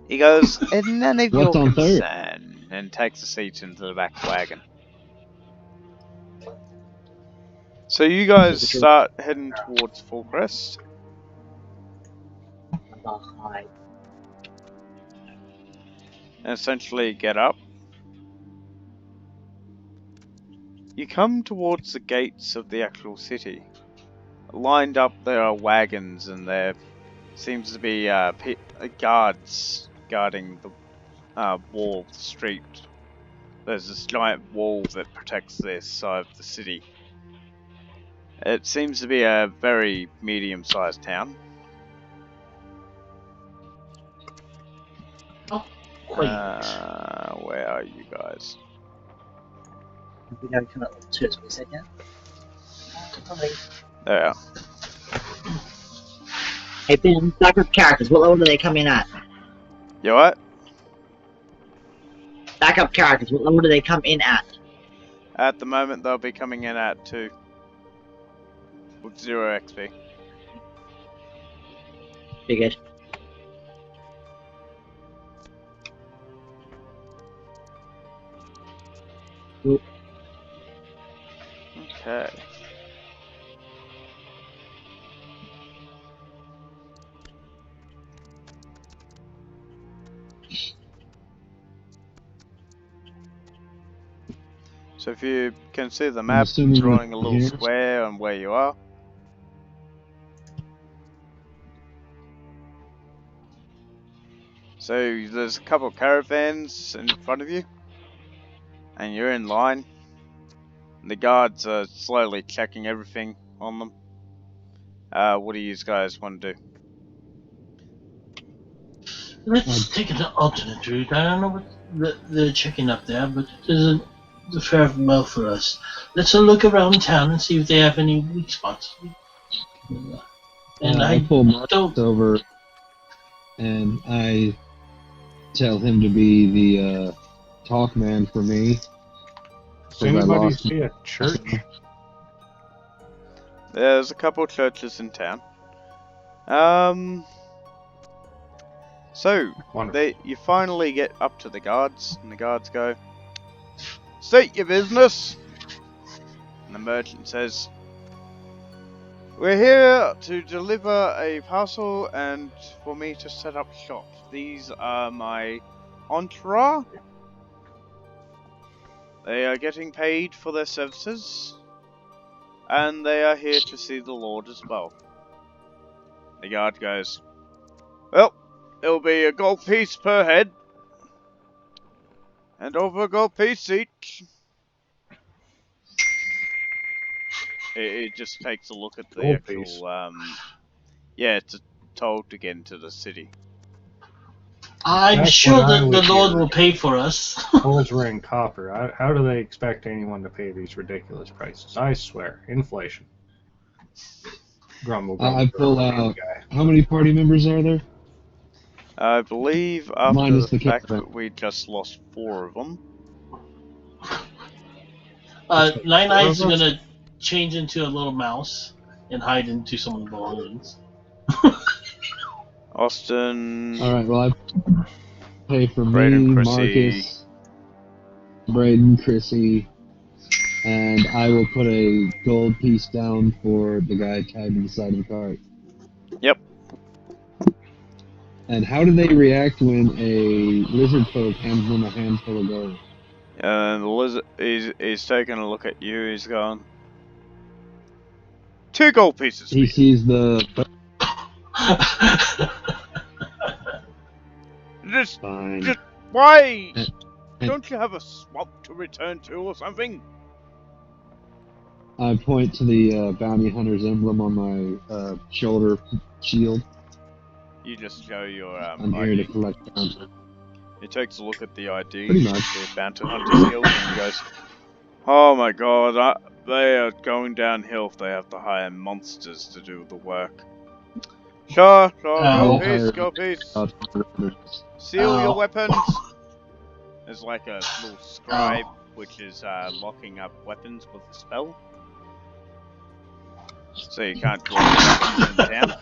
He goes, "And none of your What's on third? concern," and takes a seat into the back wagon. So you guys start heading towards Full Crest. And essentially get up. You come towards the gates of the actual city. Lined up there are wagons, and there seems to be guards guarding the wall of the street. There's this giant wall that protects this side of the city. It seems to be a very medium-sized town. Where are you guys? We gotta come up to it for a second. There. Hey Ben, backup characters, what level do they come in at? You what? Backup characters, what level do they come in at? At the moment, they'll be coming in at 2. With 0 XP. Figured. Okay. So if you can see the map, assuming drawing a we're little here. square on where you are. So there's a couple of caravans in front of you. And you're in line. And the guards are slowly checking everything on them. What do you guys want to do? Let's take an alternate route. I don't know what they're checking up there, but it isn't a fair well for us. Let's look around town and see if they have any weak spots. And I pull Marcus don't. over, and I tell him to be the talk man for me. Does anybody see a church? There's a couple of churches in town. So Wonderful. you finally get up to the guards, and the guards go, "State your business." And the merchant says, "We're here to deliver a parcel and for me to set up shop. These are my entourage. They are getting paid for their services, and they are here to see the Lord as well." The guard goes, "Well, it'll be a gold piece per head, and over a gold piece each." It just takes a look at the Gold actual, piece. yeah, it's told to get into the city. I'm That's sure what I that the would Lord hear. will pay for us. Gold's ring copper. How do they expect anyone to pay these ridiculous prices? I swear, inflation. Grumble, grumble. I pull grumble, out. guy. How many party members are there? I believe after Minus the the fact caravan. that we just lost 4 of them. Nine Eyes is gonna change into a little mouse and hide into some of the belongings. Austin, All right. Well, I pay for Braden, me, Chrissy. Marcus, Braden, Chrissy, and I will put a gold piece down for the guy tied to the side of the cart. Yep. And how do they react when a lizard folk hands them a handful of gold? And the lizard, he's taking a look at you, he's going, 2 gold pieces, He please. sees the Just, fine. why? And- Don't you have a swamp to return to or something? I point to the bounty hunter's emblem on my shoulder shield. You just show your I'm here to ID. collect bounty. He takes a look at the ID, Pretty much. the Bounty Hunter's Guild, and he goes, "Oh my god, they are going downhill if they have to hire monsters to do the work." Sure, Oh. go peace. Seal your weapons. There's like a little scribe which is locking up weapons with a spell. So you can't draw weapons in town.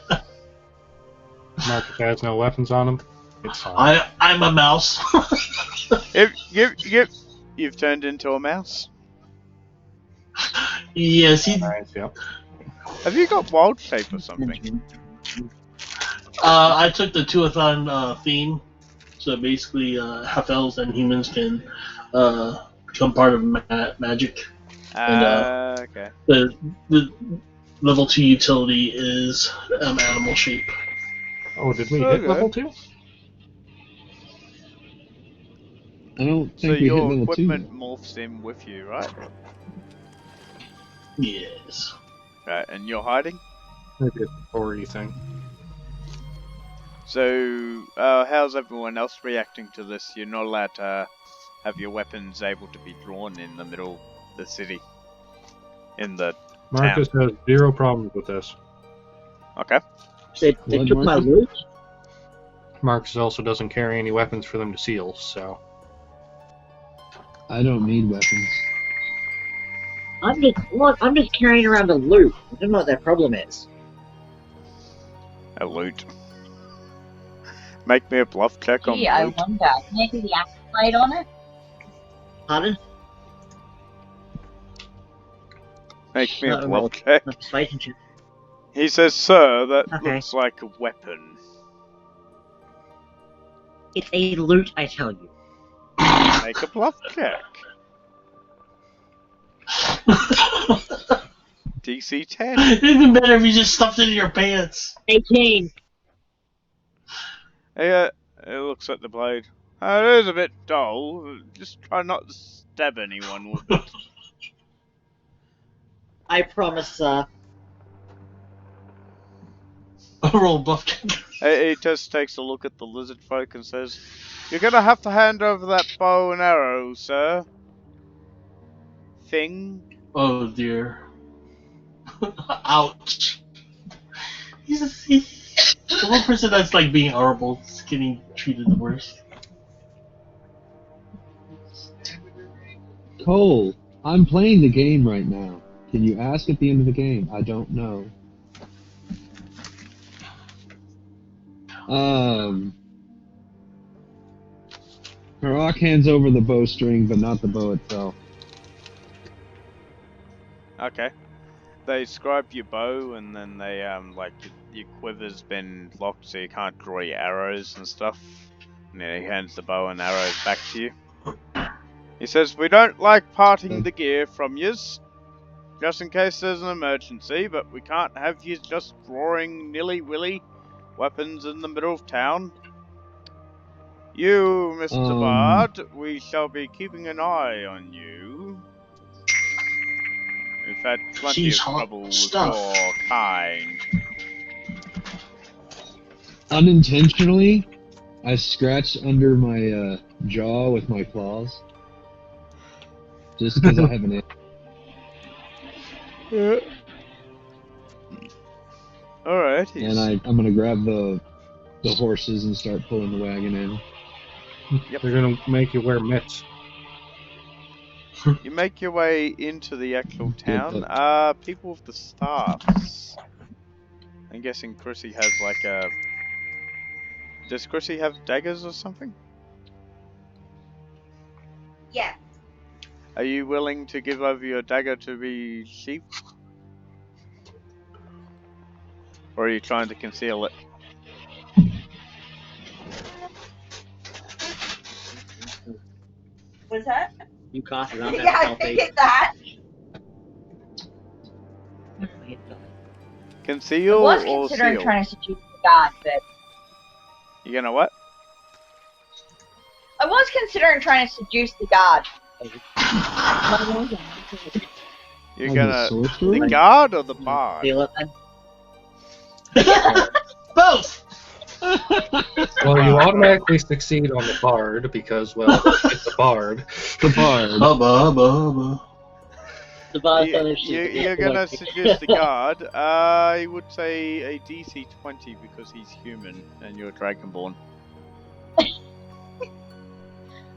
Marcus has no weapons on him. It's fine. I'm a mouse. You've turned into a mouse. Yes, he. Nice, yep. Have you got wild shape or something? I took the Tuathon theme, so basically half elves and humans can become part of magic. Okay. The level 2 utility is animal shape. Oh, did we So hit good. level 2? I don't So think we hit your level 2. equipment morphs in with you, right? Yes. Right, and you're hiding? Maybe it's a story thing. So, how's everyone else reacting to this? You're not allowed to have your weapons able to be drawn in the middle of the city. In the Marcus has 0 problems with this. Okay. They What, took my Marcus? loot? Marcus also doesn't carry any weapons for them to seal, so. I don't need weapons. I'm just carrying around the loot. I don't know what their problem is. A loot. Make me a bluff check on Gee, I loot. wonder. Can I do the accolade on it? Pardon? Make me a Not bluff roll. check. Not persuasion check. He says, "Sir, that Okay. looks like a weapon." It's a loot, I tell you. Make a bluff check. DC 10. It'd been better if you just stuffed it in your pants. 18. Yeah, it looks at the blade. It is a bit dull. Just try not to stab anyone with it. I promise, sir. Roll buff check. He just takes a look at the lizard folk and says, "You're gonna have to hand over that bow and arrow, sir." Thing. Oh dear. Ouch. He's the one person that's like being horrible is getting treated the worst. Cole, I'm playing the game right now. Can you ask at the end of the game? I don't know. Harok hands over the bowstring, but not the bow itself. Okay. They scribe your bow, and then they like your quiver's been locked, so you can't draw your arrows and stuff. And then he hands the bow and arrows back to you. He says, "We don't like parting the gear from yous, just in case there's an emergency, but we can't have yous just drawing nilly-willy weapons in the middle of town. You, Mr. Bard, we shall be keeping an eye on you. We've had plenty She's of hot trouble with stuff. your kind." Unintentionally, I scratched under my jaw with my claws. Just because I have an... Alright, And I'm going to grab the horses and start pulling the wagon in. Yep. They're gonna make you wear mitts. You make your way into the actual town. People with the staffs. I'm guessing Chrissy has like a... Does Chrissy have daggers or something? Yes. Are you willing to give over your dagger to be sheathed? Or are you trying to conceal it? What's that? You cast it on Yeah, I figured that. I Conceal was or considering seal? trying to seduce the god, but You gonna what? I was considering trying to seduce the god. You're Oh, gonna... the sorcerer? The guard or the bard? Feel it then? Both! Well, you automatically succeed on the bard because, well, it's a bard. The bard. Hubba, hubba, hubba. The bard You're gonna seduce the guard. I would say a DC 20 because he's human and you're dragonborn.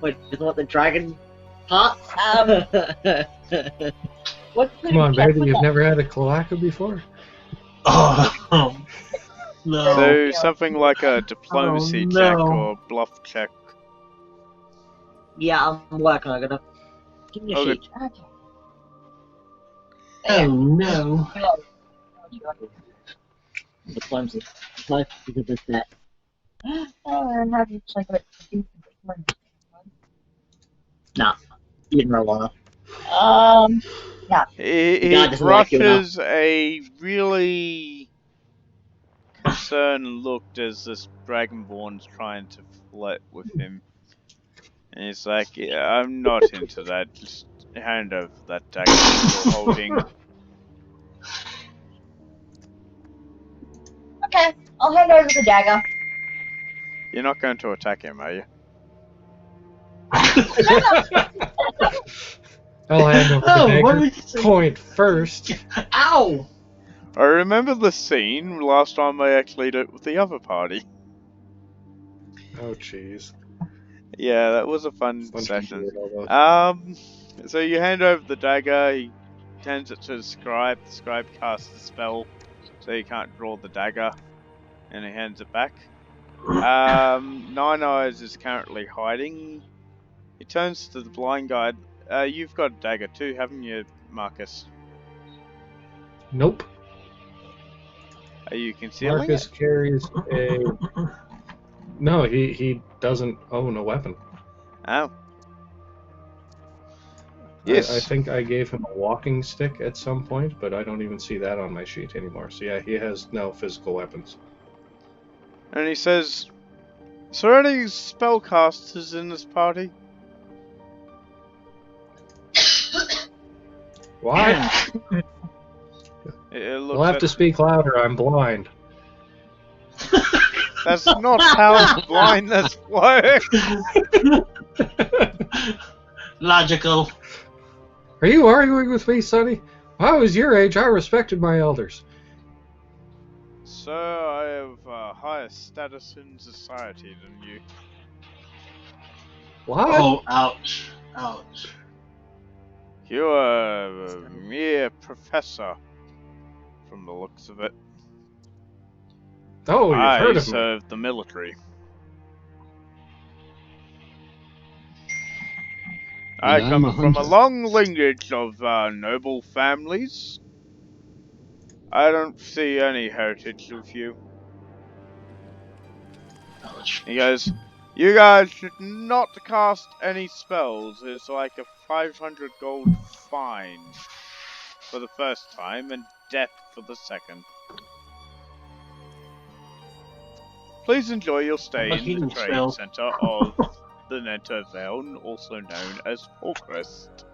Wait, isn't what the dragon part? What's the Come on, check baby, with you've that? never had a cloaca before? Oh no! So something like a diplomacy check no. or bluff check. Yeah, I'm working on it. Give me a Okay. sheet. Okay. Oh no! Diplomacy. Life is a bit that. Oh, I'm having like a decent one. Nah, you didn't roll well Yeah. He God doesn't like you enough. brushes a really concerned look as this Dragonborn's trying to flirt with him. And he's like, yeah, I'm not into that. Just hand over that dagger that you're holding. Okay, I'll hand over the dagger. You're not going to attack him, are you? I'll hand over the Oh, what dagger. did you say? Point first. Ow! I remember the scene last time I actually did it with the other party. Oh, jeez. Yeah, that was a fun Bunch of session. weirdos. So you hand over the dagger, he hands it to the scribe casts the spell, so he can't draw the dagger, and he hands it back. Nine Eyes is currently hiding. He turns to the blind guy. You've got a dagger too, haven't you, Marcus? Nope. Are you concealing Marcus it? carries a. No, he doesn't own a weapon. Oh. I Yes. think I gave him a walking stick at some point, but I don't even see that on my sheet anymore. So yeah, he has no physical weapons. And he says, "Is there any spellcasters in this party?" What? It looks You'll have to speak louder. I'm blind. That's not how blindness works. Logical. Are you arguing with me, Sonny? When I was your age, I respected my elders. Sir, I have a higher status in society than you. What? Oh, ouch. Ouch. You are a mere professor, from the looks of it. Oh, you've I heard of me. served the military. I And I'm come a from a hunter. long lineage of noble families. I don't see any heritage with you. Ouch. He goes, you guys should not cast any spells. It's like a 500 gold fine for the first time and death for the second. Please enjoy your stay But in he the didn't trade spell. center of the Nentir Vale, also known as Forkrest.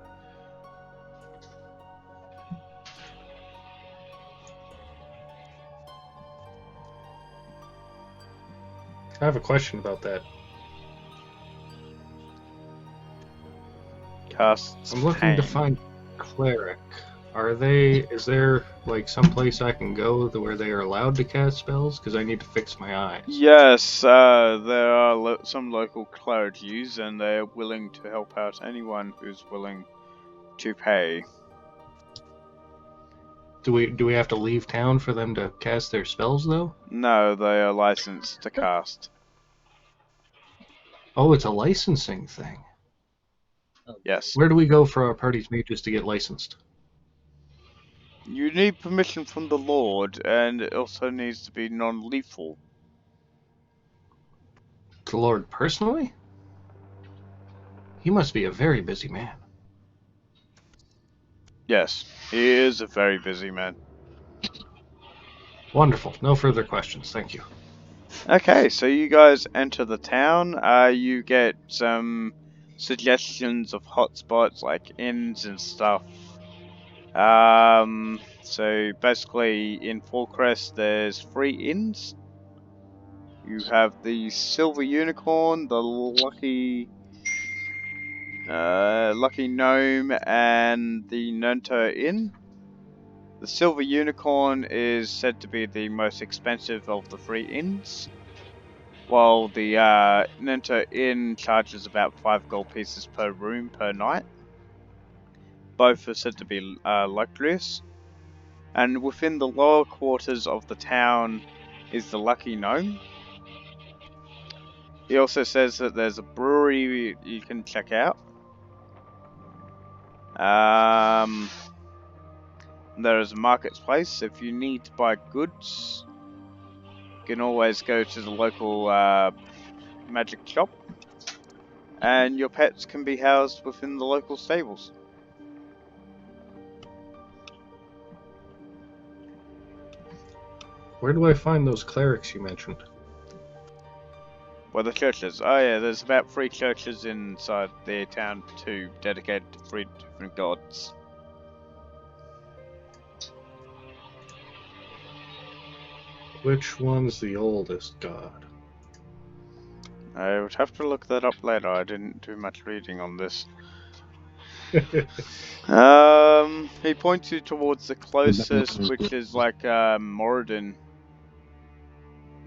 I have a question about that. Casts I'm looking to pain. find cleric. Is there like some place I can go where they are allowed to cast spells? Because I need to fix my eyes. Yes, there are some local clergies, and they are willing to help out anyone who's willing to pay. Do we have to leave town for them to cast their spells though? No, they are licensed to cast. Oh, it's a licensing thing. Yes. Where do we go for our party's mages to get licensed? You need permission from the Lord, and it also needs to be non-lethal. The Lord personally? He must be a very busy man. Yes, he is a very busy man. Wonderful. No further questions. Thank you. Okay, so you guys enter the town. You get some suggestions of hotspots like inns and stuff. So basically in Forkrest there's 3 inns. You have the Silver Unicorn, the Lucky Gnome, and the Nentir Inn. The Silver Unicorn is said to be the most expensive of the 3 inns, while the Nentir Inn charges about 5 gold pieces per room per night. Both are said to be luxurious. And within the lower quarters of the town is the Lucky Gnome. He also says that there's a brewery you can check out. There is a marketplace. If you need to buy goods, you can always go to the local magic shop. And your pets can be housed within the local stables. Where do I find those clerics you mentioned? Well, the churches. Oh yeah, there's about 3 churches inside the town, 2 dedicated to 3 different gods. Which one's the oldest god? I would have to look that up later. I didn't do much reading on this. He points you towards the closest, which is like Moradin,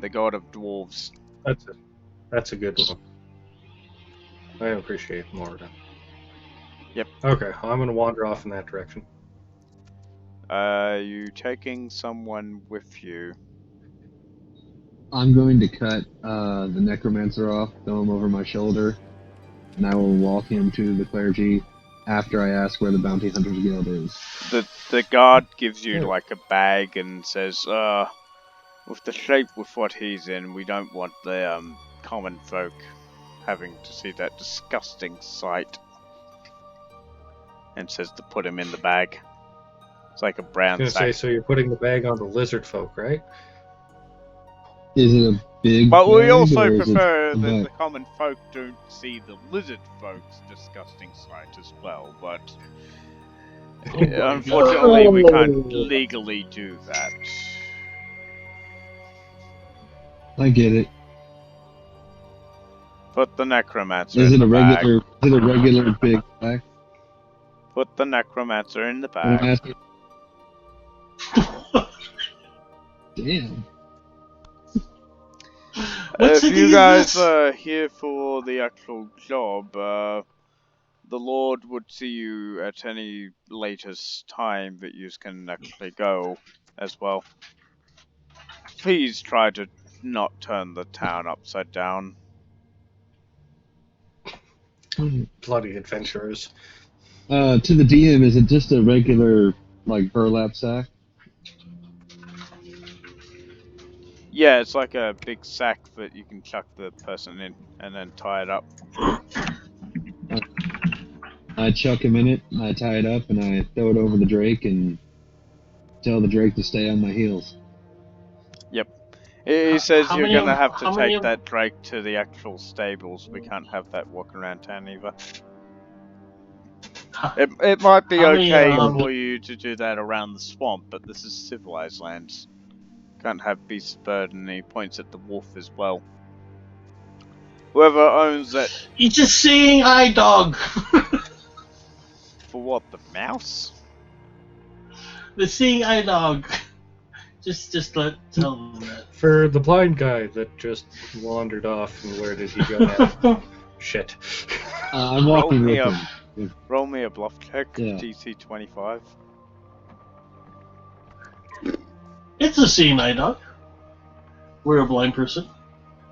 the god of dwarves. That's a good one. I appreciate Moradin. Yep. Okay, I'm gonna wander off in that direction. You taking someone with you? I'm going to cut the necromancer off, throw him over my shoulder, and I will walk him to the clergy after I ask where the Bounty Hunters Guild is. The guard gives you like a bag and says, with the shape with what he's in, we don't want the common folk having to see that disgusting sight. And says to put him in the bag. It's like a brown I was sack. gonna say, so you're putting the bag on the lizard folk, right? Is it a big But we bag, also or is it prefer a that bag? the common folk don't see the lizard folk's disgusting sight as well, but unfortunately we can't legally do that. I get it. Put the necromancer Is in it the a bag. regular big bag? Put the necromancer in the I'm bag. asking. Damn. What If city you is guys this? are here for the actual job, the Lord would see you at any latest time that you can actually go as well. Please try to not turn the town upside down. Bloody adventurers. To the DM, is it just a regular, like, burlap sack? Yeah, it's like a big sack that you can chuck the person in and then tie it up. I chuck him in it, I tie it up, and I throw it over the Drake and tell the Drake to stay on my heels. Yep. He says How you're many gonna of- have to how many take of- that Drake to the actual stables. We can't have that walking around town either. It might be How many, okay for you to do that around the swamp, but this is civilized lands. Can't have beasts of burden, and he points at the wolf as well. Whoever owns that... It's a seeing eye dog. For what, the mouse? The seeing eye dog. Just tell them that. For the blind guy that just wandered off, and where did he go now? Shit. I'm walking with Roll me him. Roll me a bluff check, Yeah. DC 25. It's a seeing eye dog. We're a blind person.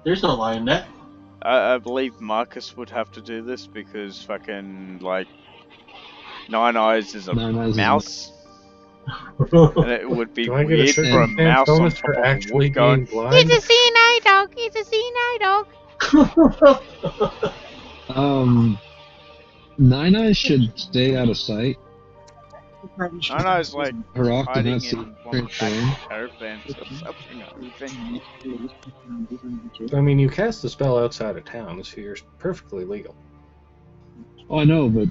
There's no lie in that. I believe Marcus would have to do this because fucking, like, Nine Eyes is a Nine Eyes is a- mouse. And it would be Do I get a weird for a circumstance mouse on bonus top for of a actually wolf going, being blind? "He's a seeing eye dog, he's a seeing eye dog." Nine Eyes should stay out of sight. Nine Eyes, like, Harok did hiding not see in one of the transform. back caravans or something, I think. I mean, you cast the spell outside of town, so you're perfectly legal. Oh, I know, but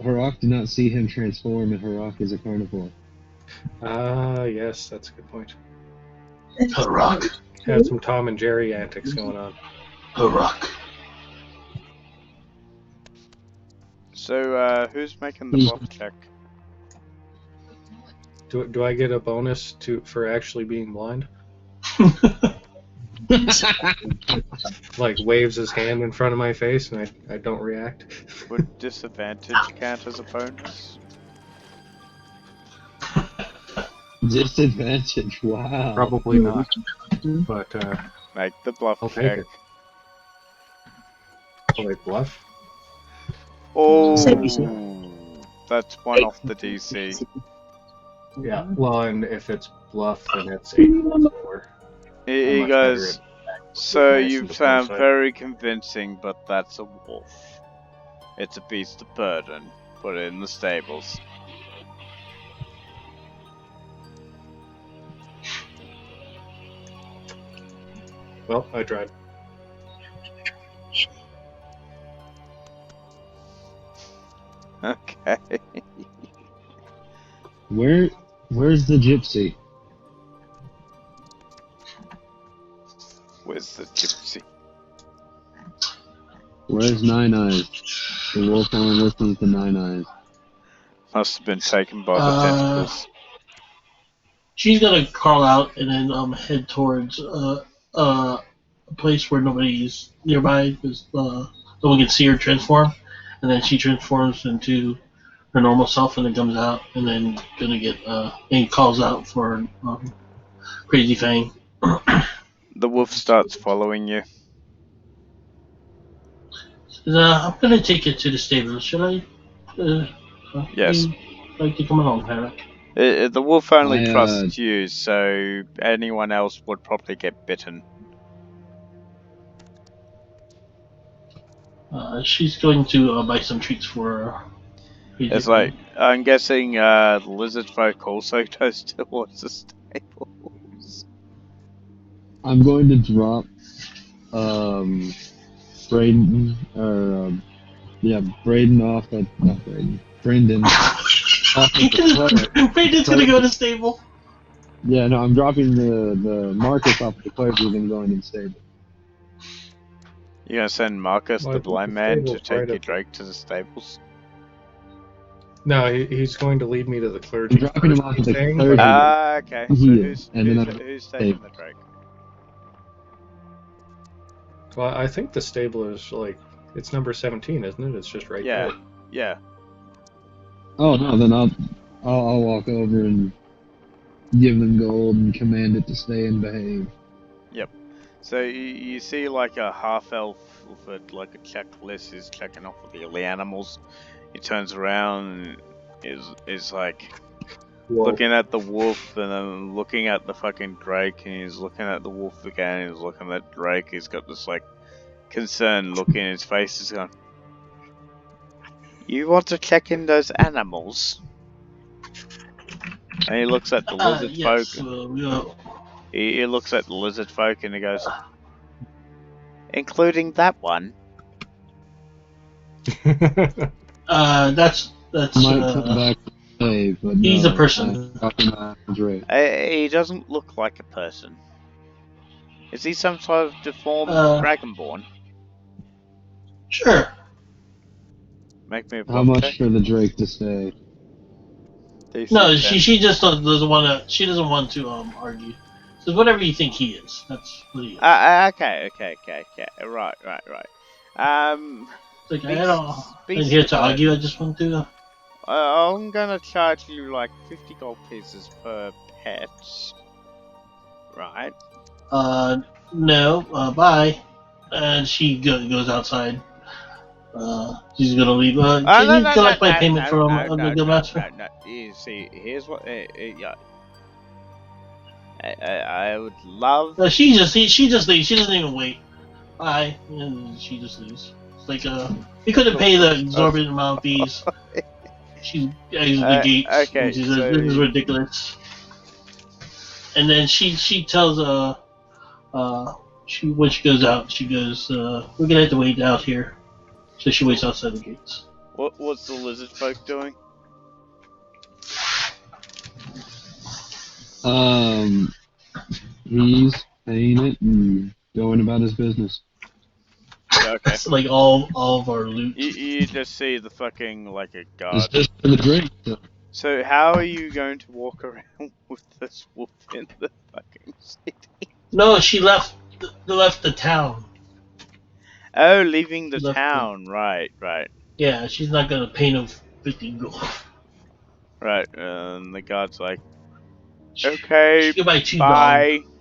Harok did not see him transform, and Harok is a carnivore. Ah, yes, that's a good point. Rock. Had some Tom and Jerry antics going on. Rock. So, who's making the bluff check? Do I get a bonus for actually being blind? Like waves his hand in front of my face and I don't react. Would disadvantage count as a bonus? Disadvantage. Wow. Probably not, but Make the bluff I'll take check. it. Oh, wait, bluff? Oh, Same DC. that's one off the DC. Yeah. Well, and if it's bluff, then it's 8 points lower. He much better goes, at so nice you and sound foresight." very convincing, but that's a wolf. It's a beast of burden. Put it in the stables. Well, I tried. Okay. Where's the gypsy? Where's the gypsy? Where's Nine Eyes? The wolf only listens to Nine Eyes. Must have been taken by the tentacles. She's gonna crawl out and then head towards a place where nobody's nearby because no one can see her transform, and then she transforms into her normal self and then comes out and then gonna get and calls out for Crazy Fang. The wolf starts following you. I'm gonna take it to the stable. Should I? Yes. Like to come along, Herrick. The wolf only I, trusts you, so anyone else would probably get bitten. She's going to buy some treats for Crazy It's Fang. like, I'm guessing the lizard folk also goes towards the stables. I'm going to drop Braden Braden off at not Braden. Brendan off at the clerk. Brandon's gonna go to the stable. Yeah, no, I'm dropping the Marcus off at the clergy and going to the stable. You gonna send Marcus, Well, the I think blind the man, to stable's take right your up- Drake to the stables? No, he's going to lead me to the I'm clergy. dropping him first, off at the saying, clergy. Ah, okay. So Yeah, who's and then I'm- who's taking the Drake? Well, I think the stable is like it's number 17, isn't it? It's just right Yeah. there. Yeah. Oh no, then I'll walk over and give them gold and command it to stay and behave. So you see like a half elf with like a checklist is checking off with the animals. He turns around and is like looking at the wolf and then looking at the fucking Drake, and he's looking at the wolf again and he's looking at Drake. He's got this like concerned look in his face. He's going, "You want to check in those animals?" And he looks at the lizard Yes. folk. He looks at the lizard folk and he goes, "Including that one." That's Might come back to save, but he's no, a person. I'm dropping off the Drake. He doesn't look like a person. Is he some sort of deformed dragonborn? Sure. Make me a How bluff much check. for the Drake to stay? DC No, 10. she just doesn't want to. She doesn't want to argue. So whatever you think he is, that's what he is. Okay. Right. It's like, beast- I don't. I'm beast here to bird. argue. I just want to. I'm gonna charge you like 50 gold pieces per pet. Right. No. Bye. And she goes outside. She's gonna leave. Can you collect my payment from the guildmaster? No. You see, here's what. Yeah. I would love. She just leaves. She doesn't even wait. Bye. And she just leaves. It's like he couldn't pay the exorbitant amount of fees. She exits the gates. okay, And she says, so- "This is ridiculous." And then she tells when she goes out, she goes, "We're gonna have to wait out here." So she waits outside the gates. What's the lizard folk doing? He's paying it and going about his business. Okay. It's like all of our loot. You just see the fucking like a It's guard. just for the Drake. So. So how are you going to walk around with this wolf in the fucking city? No, she left the town. Oh, leaving the Left town. Right. Yeah, she's not gonna pay no 50 gold. Right. And the guard's like, Okay, Goodbye, Chew bye. Dog.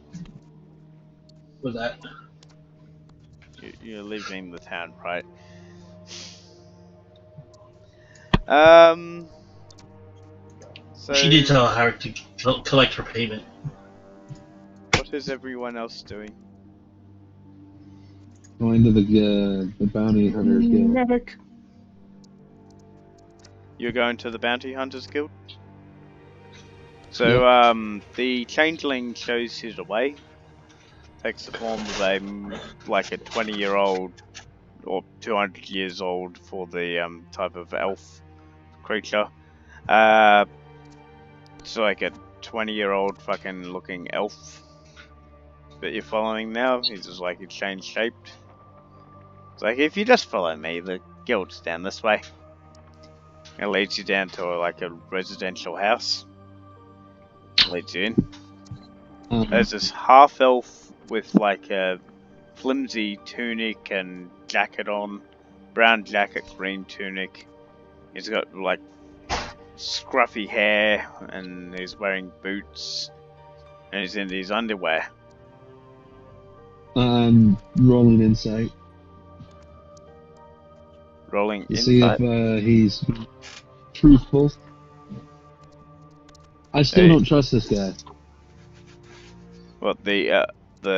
With that. You're leaving the town, right? So She did tell her to collect her payment. what is everyone else doing? Going to the bounty hunters guild. You're going to the Bounty Hunters Guild? So, the changeling shows you the way. Takes the form of a 20-year-old or 200 years old for the type of elf creature. It's like a 20-year-old fucking looking elf that you're following now. He's just like, he's changed shaped. It's like, if you just follow me, the guild's down this way. It leads you down to like a residential house. Leads you in. There's this half elf with like a flimsy tunic and jacket on, brown jacket, green tunic. He's got like scruffy hair and he's wearing boots and he's in his underwear. I'm rolling insight Rolling to see insight. if he's truthful. I still don't trust this guy. What, the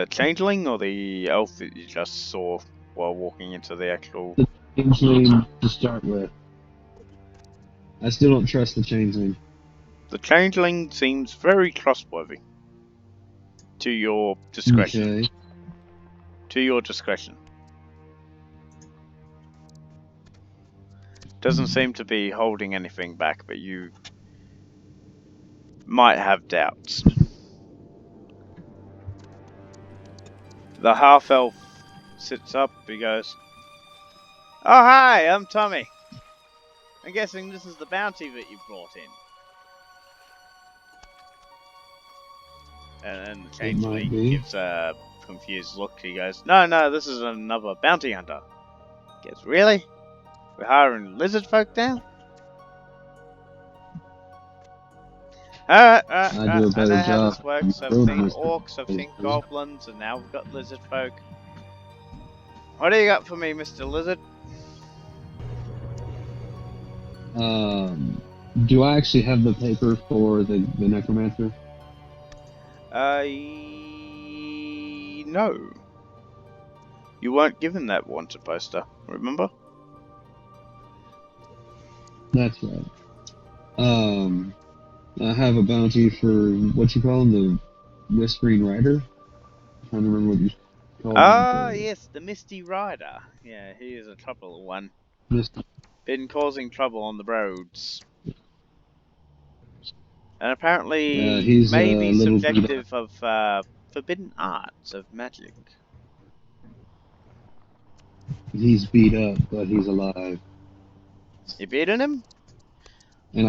changeling or the elf that you just saw while walking into the actual... The changeling to start with. I still don't trust the changeling. The changeling seems very trustworthy. To your discretion. Okay. To your discretion. Doesn't seem to be holding anything back, but you might have doubts. The half-elf sits up, he goes, "Oh hi, I'm Tommy. I'm guessing this is the bounty that you brought in." And the changeling gives a confused look. He goes, No, this is another bounty hunter." He goes, "Really? We're hiring lizard folk now?" Alright, I do a I better know how job this works. I've of seen this. orcs, I've seen goblins, and now we've got lizard folk. What do you got for me, Mr. Lizard? Do I actually have the paper for the necromancer? No. You weren't given that wanted poster, remember? That's right. I have a bounty for what you call him, the Whispering Rider. I'm trying to remember what you call him. Ah, yes, the Misty Rider. Yeah, he is a trouble one. Been causing trouble on the roads. And apparently he's may be little subjective of forbidden arts of magic. He's beat up, but he's alive. You beaten him? And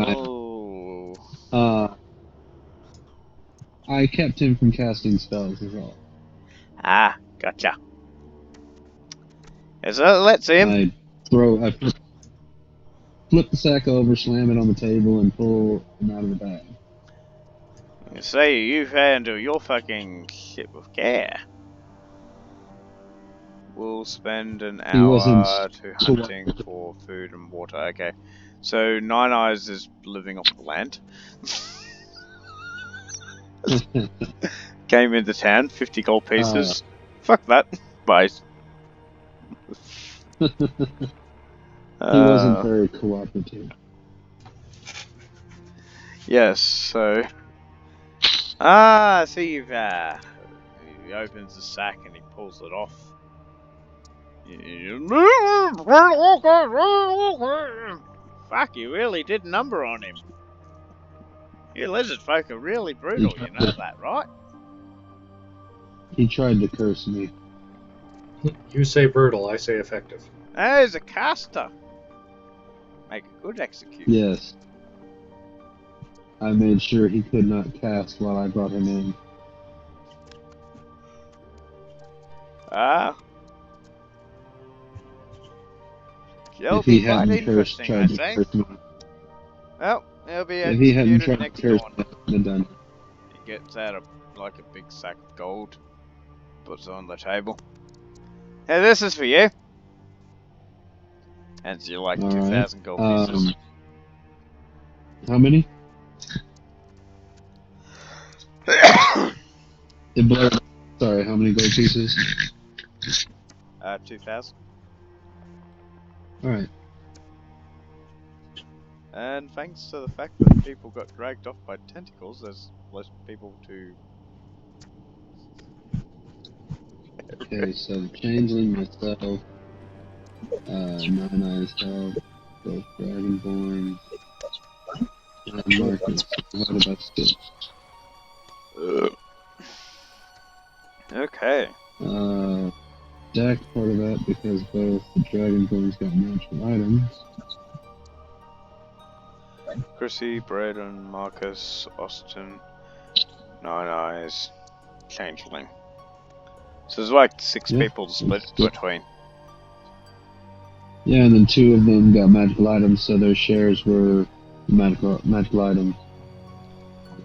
I kept him from casting spells as well. Ah, gotcha. So let's see him. I flip the sack over, slam it on the table, and pull him out of the bag. Say you've handled your fucking shit with care. We'll spend an hour to hunting for food and water. Okay. So Nine Eyes is living off the land. Came into town, 50 gold pieces. Fuck that. Bye. He wasn't very cooperative. Yes, so... I see you've, he opens the sack and he pulls it off. Fuck, you really did a number on him. You lizard folk are really brutal, you know that, right? He tried to curse me. You say brutal, I say effective. There's a caster. Make a good execution. Yes. I made sure he could not cast while I brought him in. Ah. It'll If he be quite hadn't cursed, interesting, I tried to say. curse me. Well, it'll be If he hadn't executed tried next to curse dawn. me, I wouldn't have done it. gets out a big sack of gold, puts it on the table. Hey, this is for you. Hands you like All 2,000 gold right. pieces. How many? It blurred. Sorry, how many gold pieces? 2,000. All right. And thanks to the fact that people got dragged off by tentacles, there's less people to. Okay, so the changeling, myself, Nine Eyes Help, both Dragonborn, and Marcus divided by 6. Okay. Jack's part of that because both the Dragonborns got magical items. Chrissy, Braden, Marcus, Austin, Nine Eyes, Changeling. So there's like 6 Yeah, people to split that's good. between. Yeah, and then 2 of them got magical items, so their shares were magical items.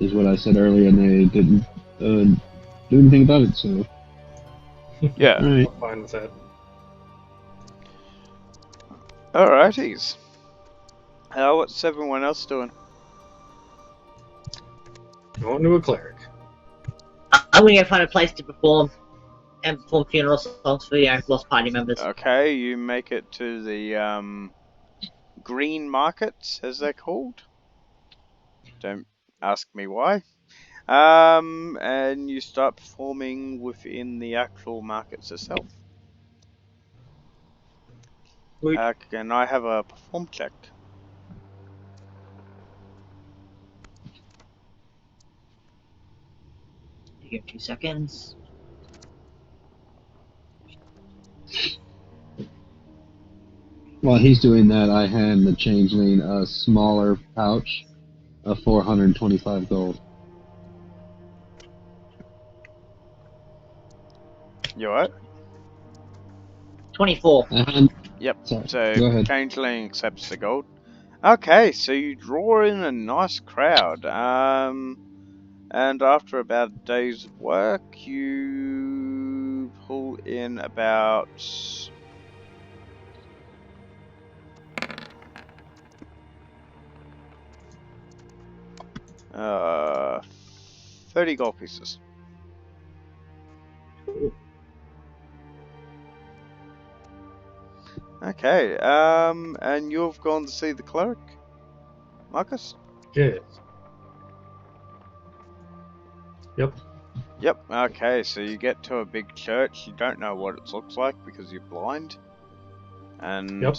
Is what I said earlier, and they didn't do anything about it. So Yeah. all right. I'm fine with that. Alrighties. What's everyone else doing? Going to a cleric. I'm gonna go find a place to perform funeral songs for lost party members. Okay, you make it to the green market, as they're called. Don't ask me why. And you start performing within the actual markets itself. Sweet. Can I have a perform check? Give 2 seconds. While he's doing that, I hand the changeling a smaller pouch of 425 gold. You what? 24. Yep. Sorry. So Go ahead. Changeling accepts the gold. Okay, so you draw in a nice crowd. And after about a day's work, you pull in about 30 gold pieces. Okay, and you've gone to see the cleric, Marcus? Yes. Yep. Yep, okay, so you get to a big church, you don't know what it looks like because you're blind. And... Yep.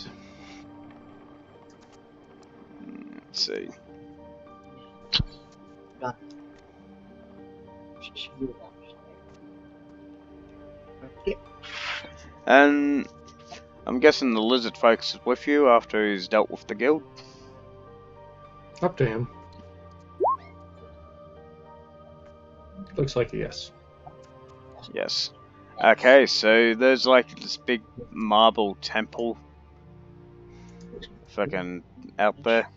Let's see. And I'm guessing the lizard folks is with you after he's dealt with the guild. Up to him. Looks like a yes. Yes. Okay, so there's like this big marble temple fucking out there.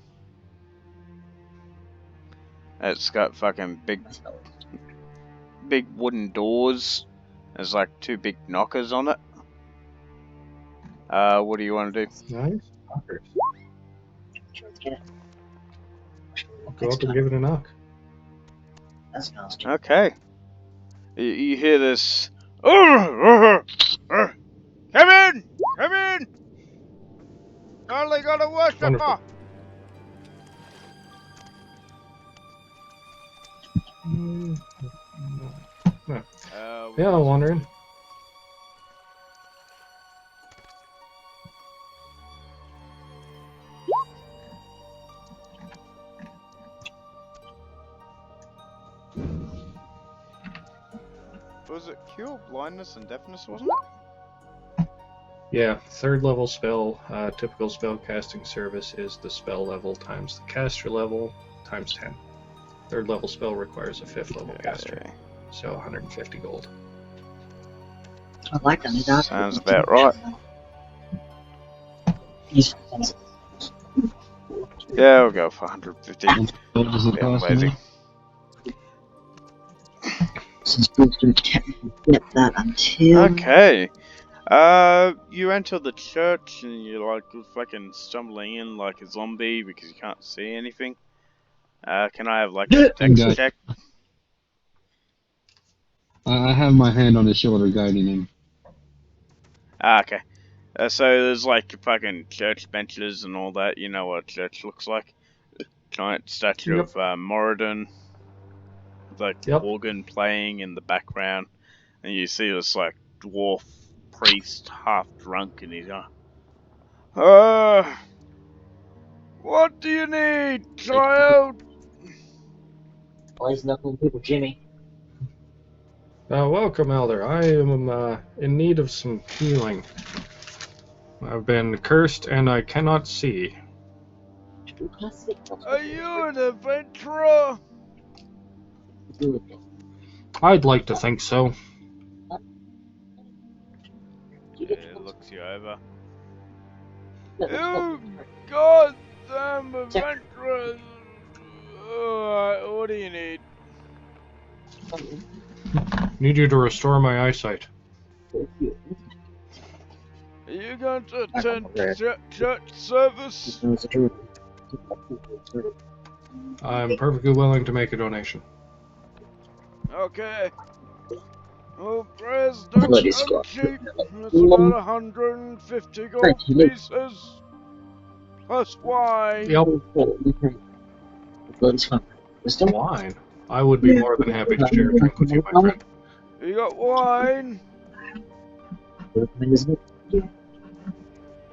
It's got fucking big wooden doors. There's like 2 big knockers on it. What do you want to do? Nice. Go up and give it a knock. That's nasty. Okay. You hear this. Come in! Come in! Only got a worshiper! Wonderful. Yeah, I'll wander in. Was it cure blindness and deafness, wasn't it? Yeah, 3rd level spell. Typical spell casting service is the spell level times the caster level times 10. 3rd level spell requires a 5th level caster, so 150 gold. I like that. Sounds about right. Yeah, we'll go for 150. What does it Yeah, cost lazy. now? So I'm supposed to technically get that until. Okay. You enter the church and you're like fucking stumbling in like a zombie because you can't see anything. Can I have like a dex Got- check? I have my hand on his shoulder guiding him. Okay. So there's like fucking church benches and all that. You know what church looks like? Giant statue Yep. of Moradin, with like Yep. organ playing in the background, and you see this like dwarf priest, half drunk, and he's going, what do you need, child? Why is knuckling people, Jimmy? Welcome, Elder. I am in need of some healing. I've been cursed and I cannot see. Are you an adventurer? I'd like to think so. It looks you over. You goddamn adventurers! Alright, what do you need? Need you to restore my eyesight. Are you going to attend church service? I'm perfectly willing to make a donation. Okay. Well, prayers don't Bloody come squad. cheap. It's about 150 gold pieces. Plus wine. Yep. Wisdom? Wine. I would be more than happy to share a drink with you, my friend. You got wine?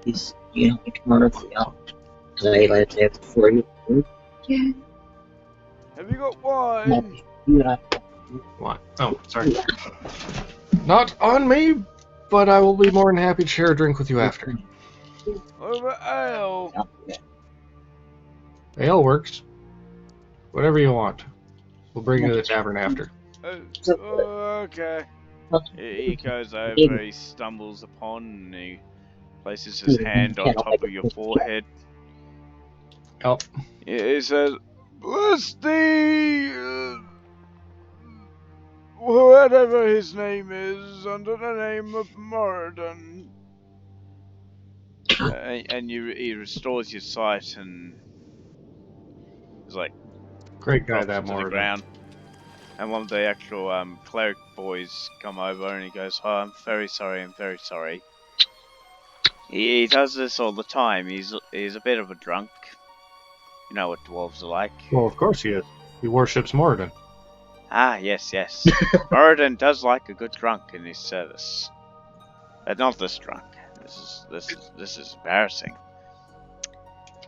He's, tomorrow, today, like day before you. Yeah. Have you got wine? You and I. Wine. Oh, sorry. Not on me, but I will be more than happy to share a drink with you after. What about ale? Ale works. Whatever you want. We'll bring you to the tavern after. Okay. He goes over, he stumbles upon, and he places his hand on top of your forehead. Oh. He says, bless thee, whatever his name is, under the name of Moradin. And he restores your sight, and he's like, Great guy, drops that to the Moradin. ground. And one of the actual cleric boys come over, and he goes, oh, I'm very sorry, I'm very sorry. He does this all the time. He's a bit of a drunk. You know what dwarves are like. Well, of course he is. He worships Moradin. Ah, yes, yes. Moradin does like a good drunk in his service. But not this drunk. This is embarrassing.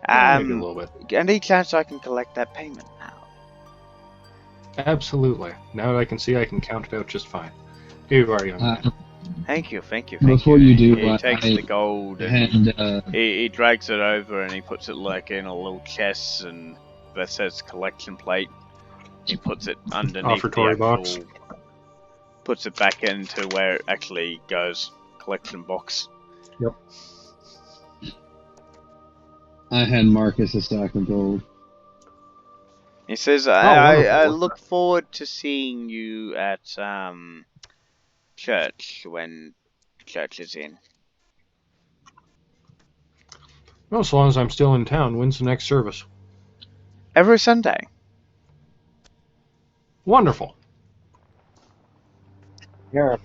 Maybe a little bit. Any chance I can collect that payment now? Absolutely. Now that I can see, I can count it out just fine. Here you are, young man. Thank you, thank you. Before you do, He takes the gold and he drags it over and he puts it like in a little chest and that says collection plate. He puts it underneath Offertory the actual, box. puts it back into where it actually goes. Collection box. Yep. I hand Marcus a stack of gold. He says, wonderful. I look forward to seeing you at church when church is in. Well, as long as I'm still in town, when's the next service? Every Sunday. Wonderful. You're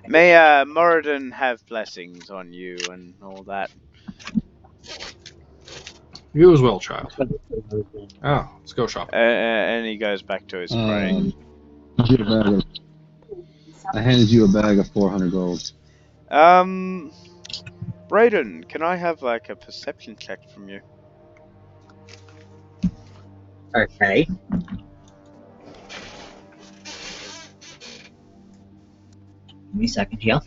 May Moradin have blessings on you and all that. You as well, child. Oh, let's go shopping. And he goes back to his praying. I handed you a bag of 400 gold. Brayden, can I have like a perception check from you? okay. Give me a second here.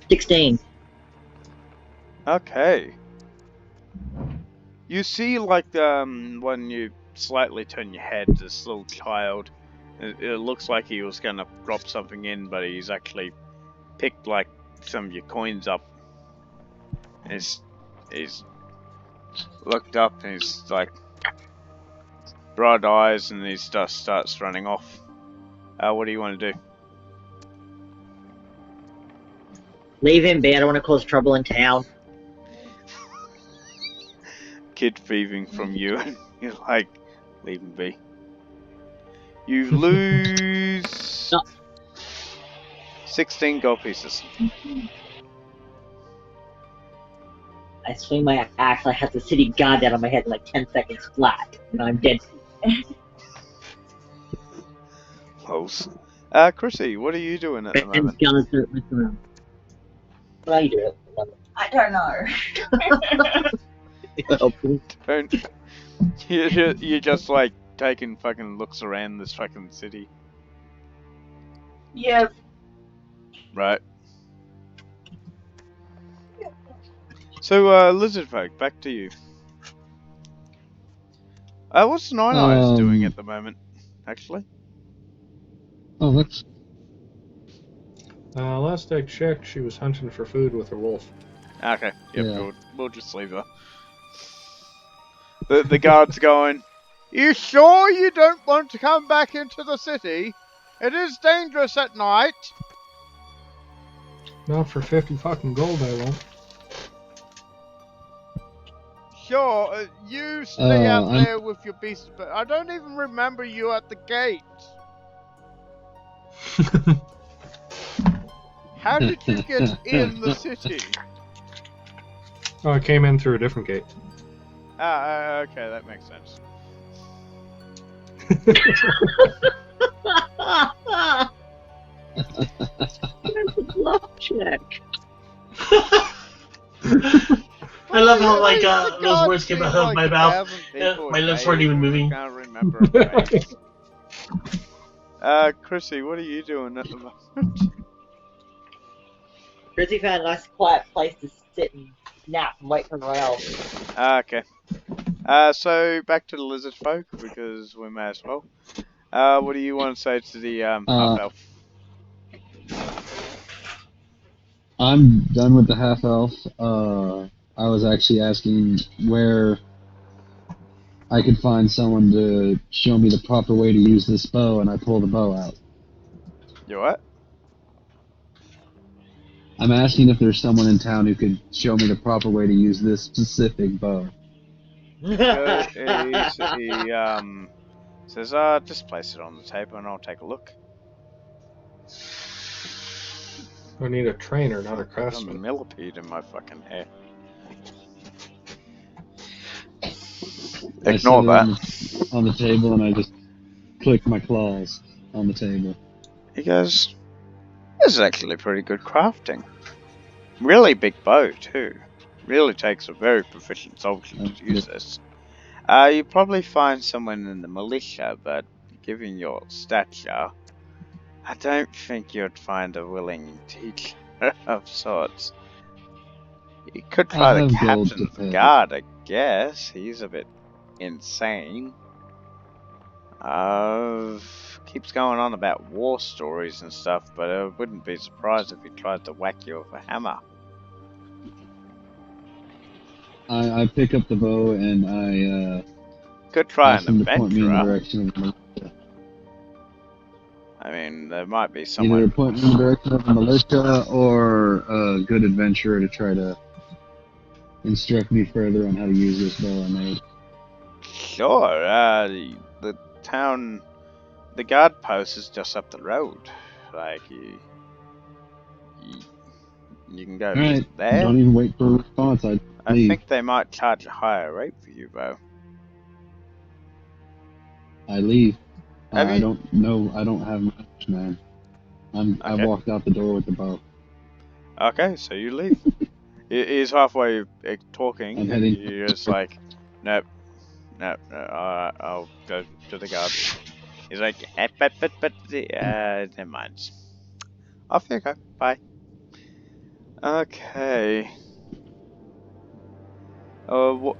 $16. Okay. You see, like, when you slightly turn your head, this little child, it looks like he was gonna drop something in, but he's actually picked, like, some of your coins up. He's looked up and he's like bright eyes, and he starts running off. What do you want to do? Leave him be. I don't want to cause trouble in town. Kid thieving from you, and you're like, leave him be. You lose No. 16 gold pieces. I swing my axe. I have the city guard down on my head in like 10 seconds flat, and I'm dead. Close. Chrissy, what are you doing at the And moment? guns are around. What are you doing? I don't know. Don't. You're just like taking fucking looks around this fucking city. Yeah. Right. So, lizard folk, back to you. What's Nine Eyes doing at the moment, actually? Oh, that's Last I checked, she was hunting for food with her wolf. Okay, yep, Yeah. good. We'll just leave her. The guard's going, you sure you don't want to come back into the city? It is dangerous at night. Not for 50 fucking gold, I won't. Sure, you stay out I'm- there with your beasts, but I don't even remember you at the gate. How did you get in the city? Oh, I came in through a different gate. Okay, that makes sense. Love check. I love how like The those guards words came see, out of like, my mouth. 1,000 Yeah, people my a lips day, weren't even and moving. can't remember a face. Chrissy, what are you doing at the moment? Chrissy found a nice quiet place to sit and nap and wait for the rail. Okay. So back to the lizard folk, because we may as well. What do you want to say to the half elf? I'm done with the half elf. I was actually asking where I could find someone to show me the proper way to use this bow, and I pulled the bow out. You what? I'm asking if there's someone in town who could show me the proper way to use this specific bow. He says, just place it on the table and I'll take a look. I need a trainer, not a Got a craftsman. millipede in my fucking hair. I Ignore set that. it on the table, and I just click my claws on the table. He goes, this is actually pretty good crafting. Really big bow, too. Really takes a very proficient soldier to use this. You probably find someone in the militia, but given your stature, I don't think you'd find a willing teacher of sorts. You could try I the have gold captain to of the pay. guard, I guess. He's a bit insane. Keeps going on about war stories and stuff, but I wouldn't be surprised if he tried to whack you with a hammer. I pick up the bow, and I Could try ask an him to point me in the adventurer. direction of the militia. I mean, there might be Either someone. point me in the direction of the militia, or a good adventurer to try to instruct me further on how to use this bow I made. Sure, the town, the guard post is just up the road. Like, you can go Alright, there. don't even wait for a response. I I leave. think they might charge a higher rate for you, though. I leave. Have I you? don't know. I don't have much, man. I Okay. walked out the door with the bow. Okay, so you leave. He's halfway talking, I'm and heading- you're just like, nope, alright, I'll go to the guard. He's like, but, never mind. Off you go, bye. Okay. What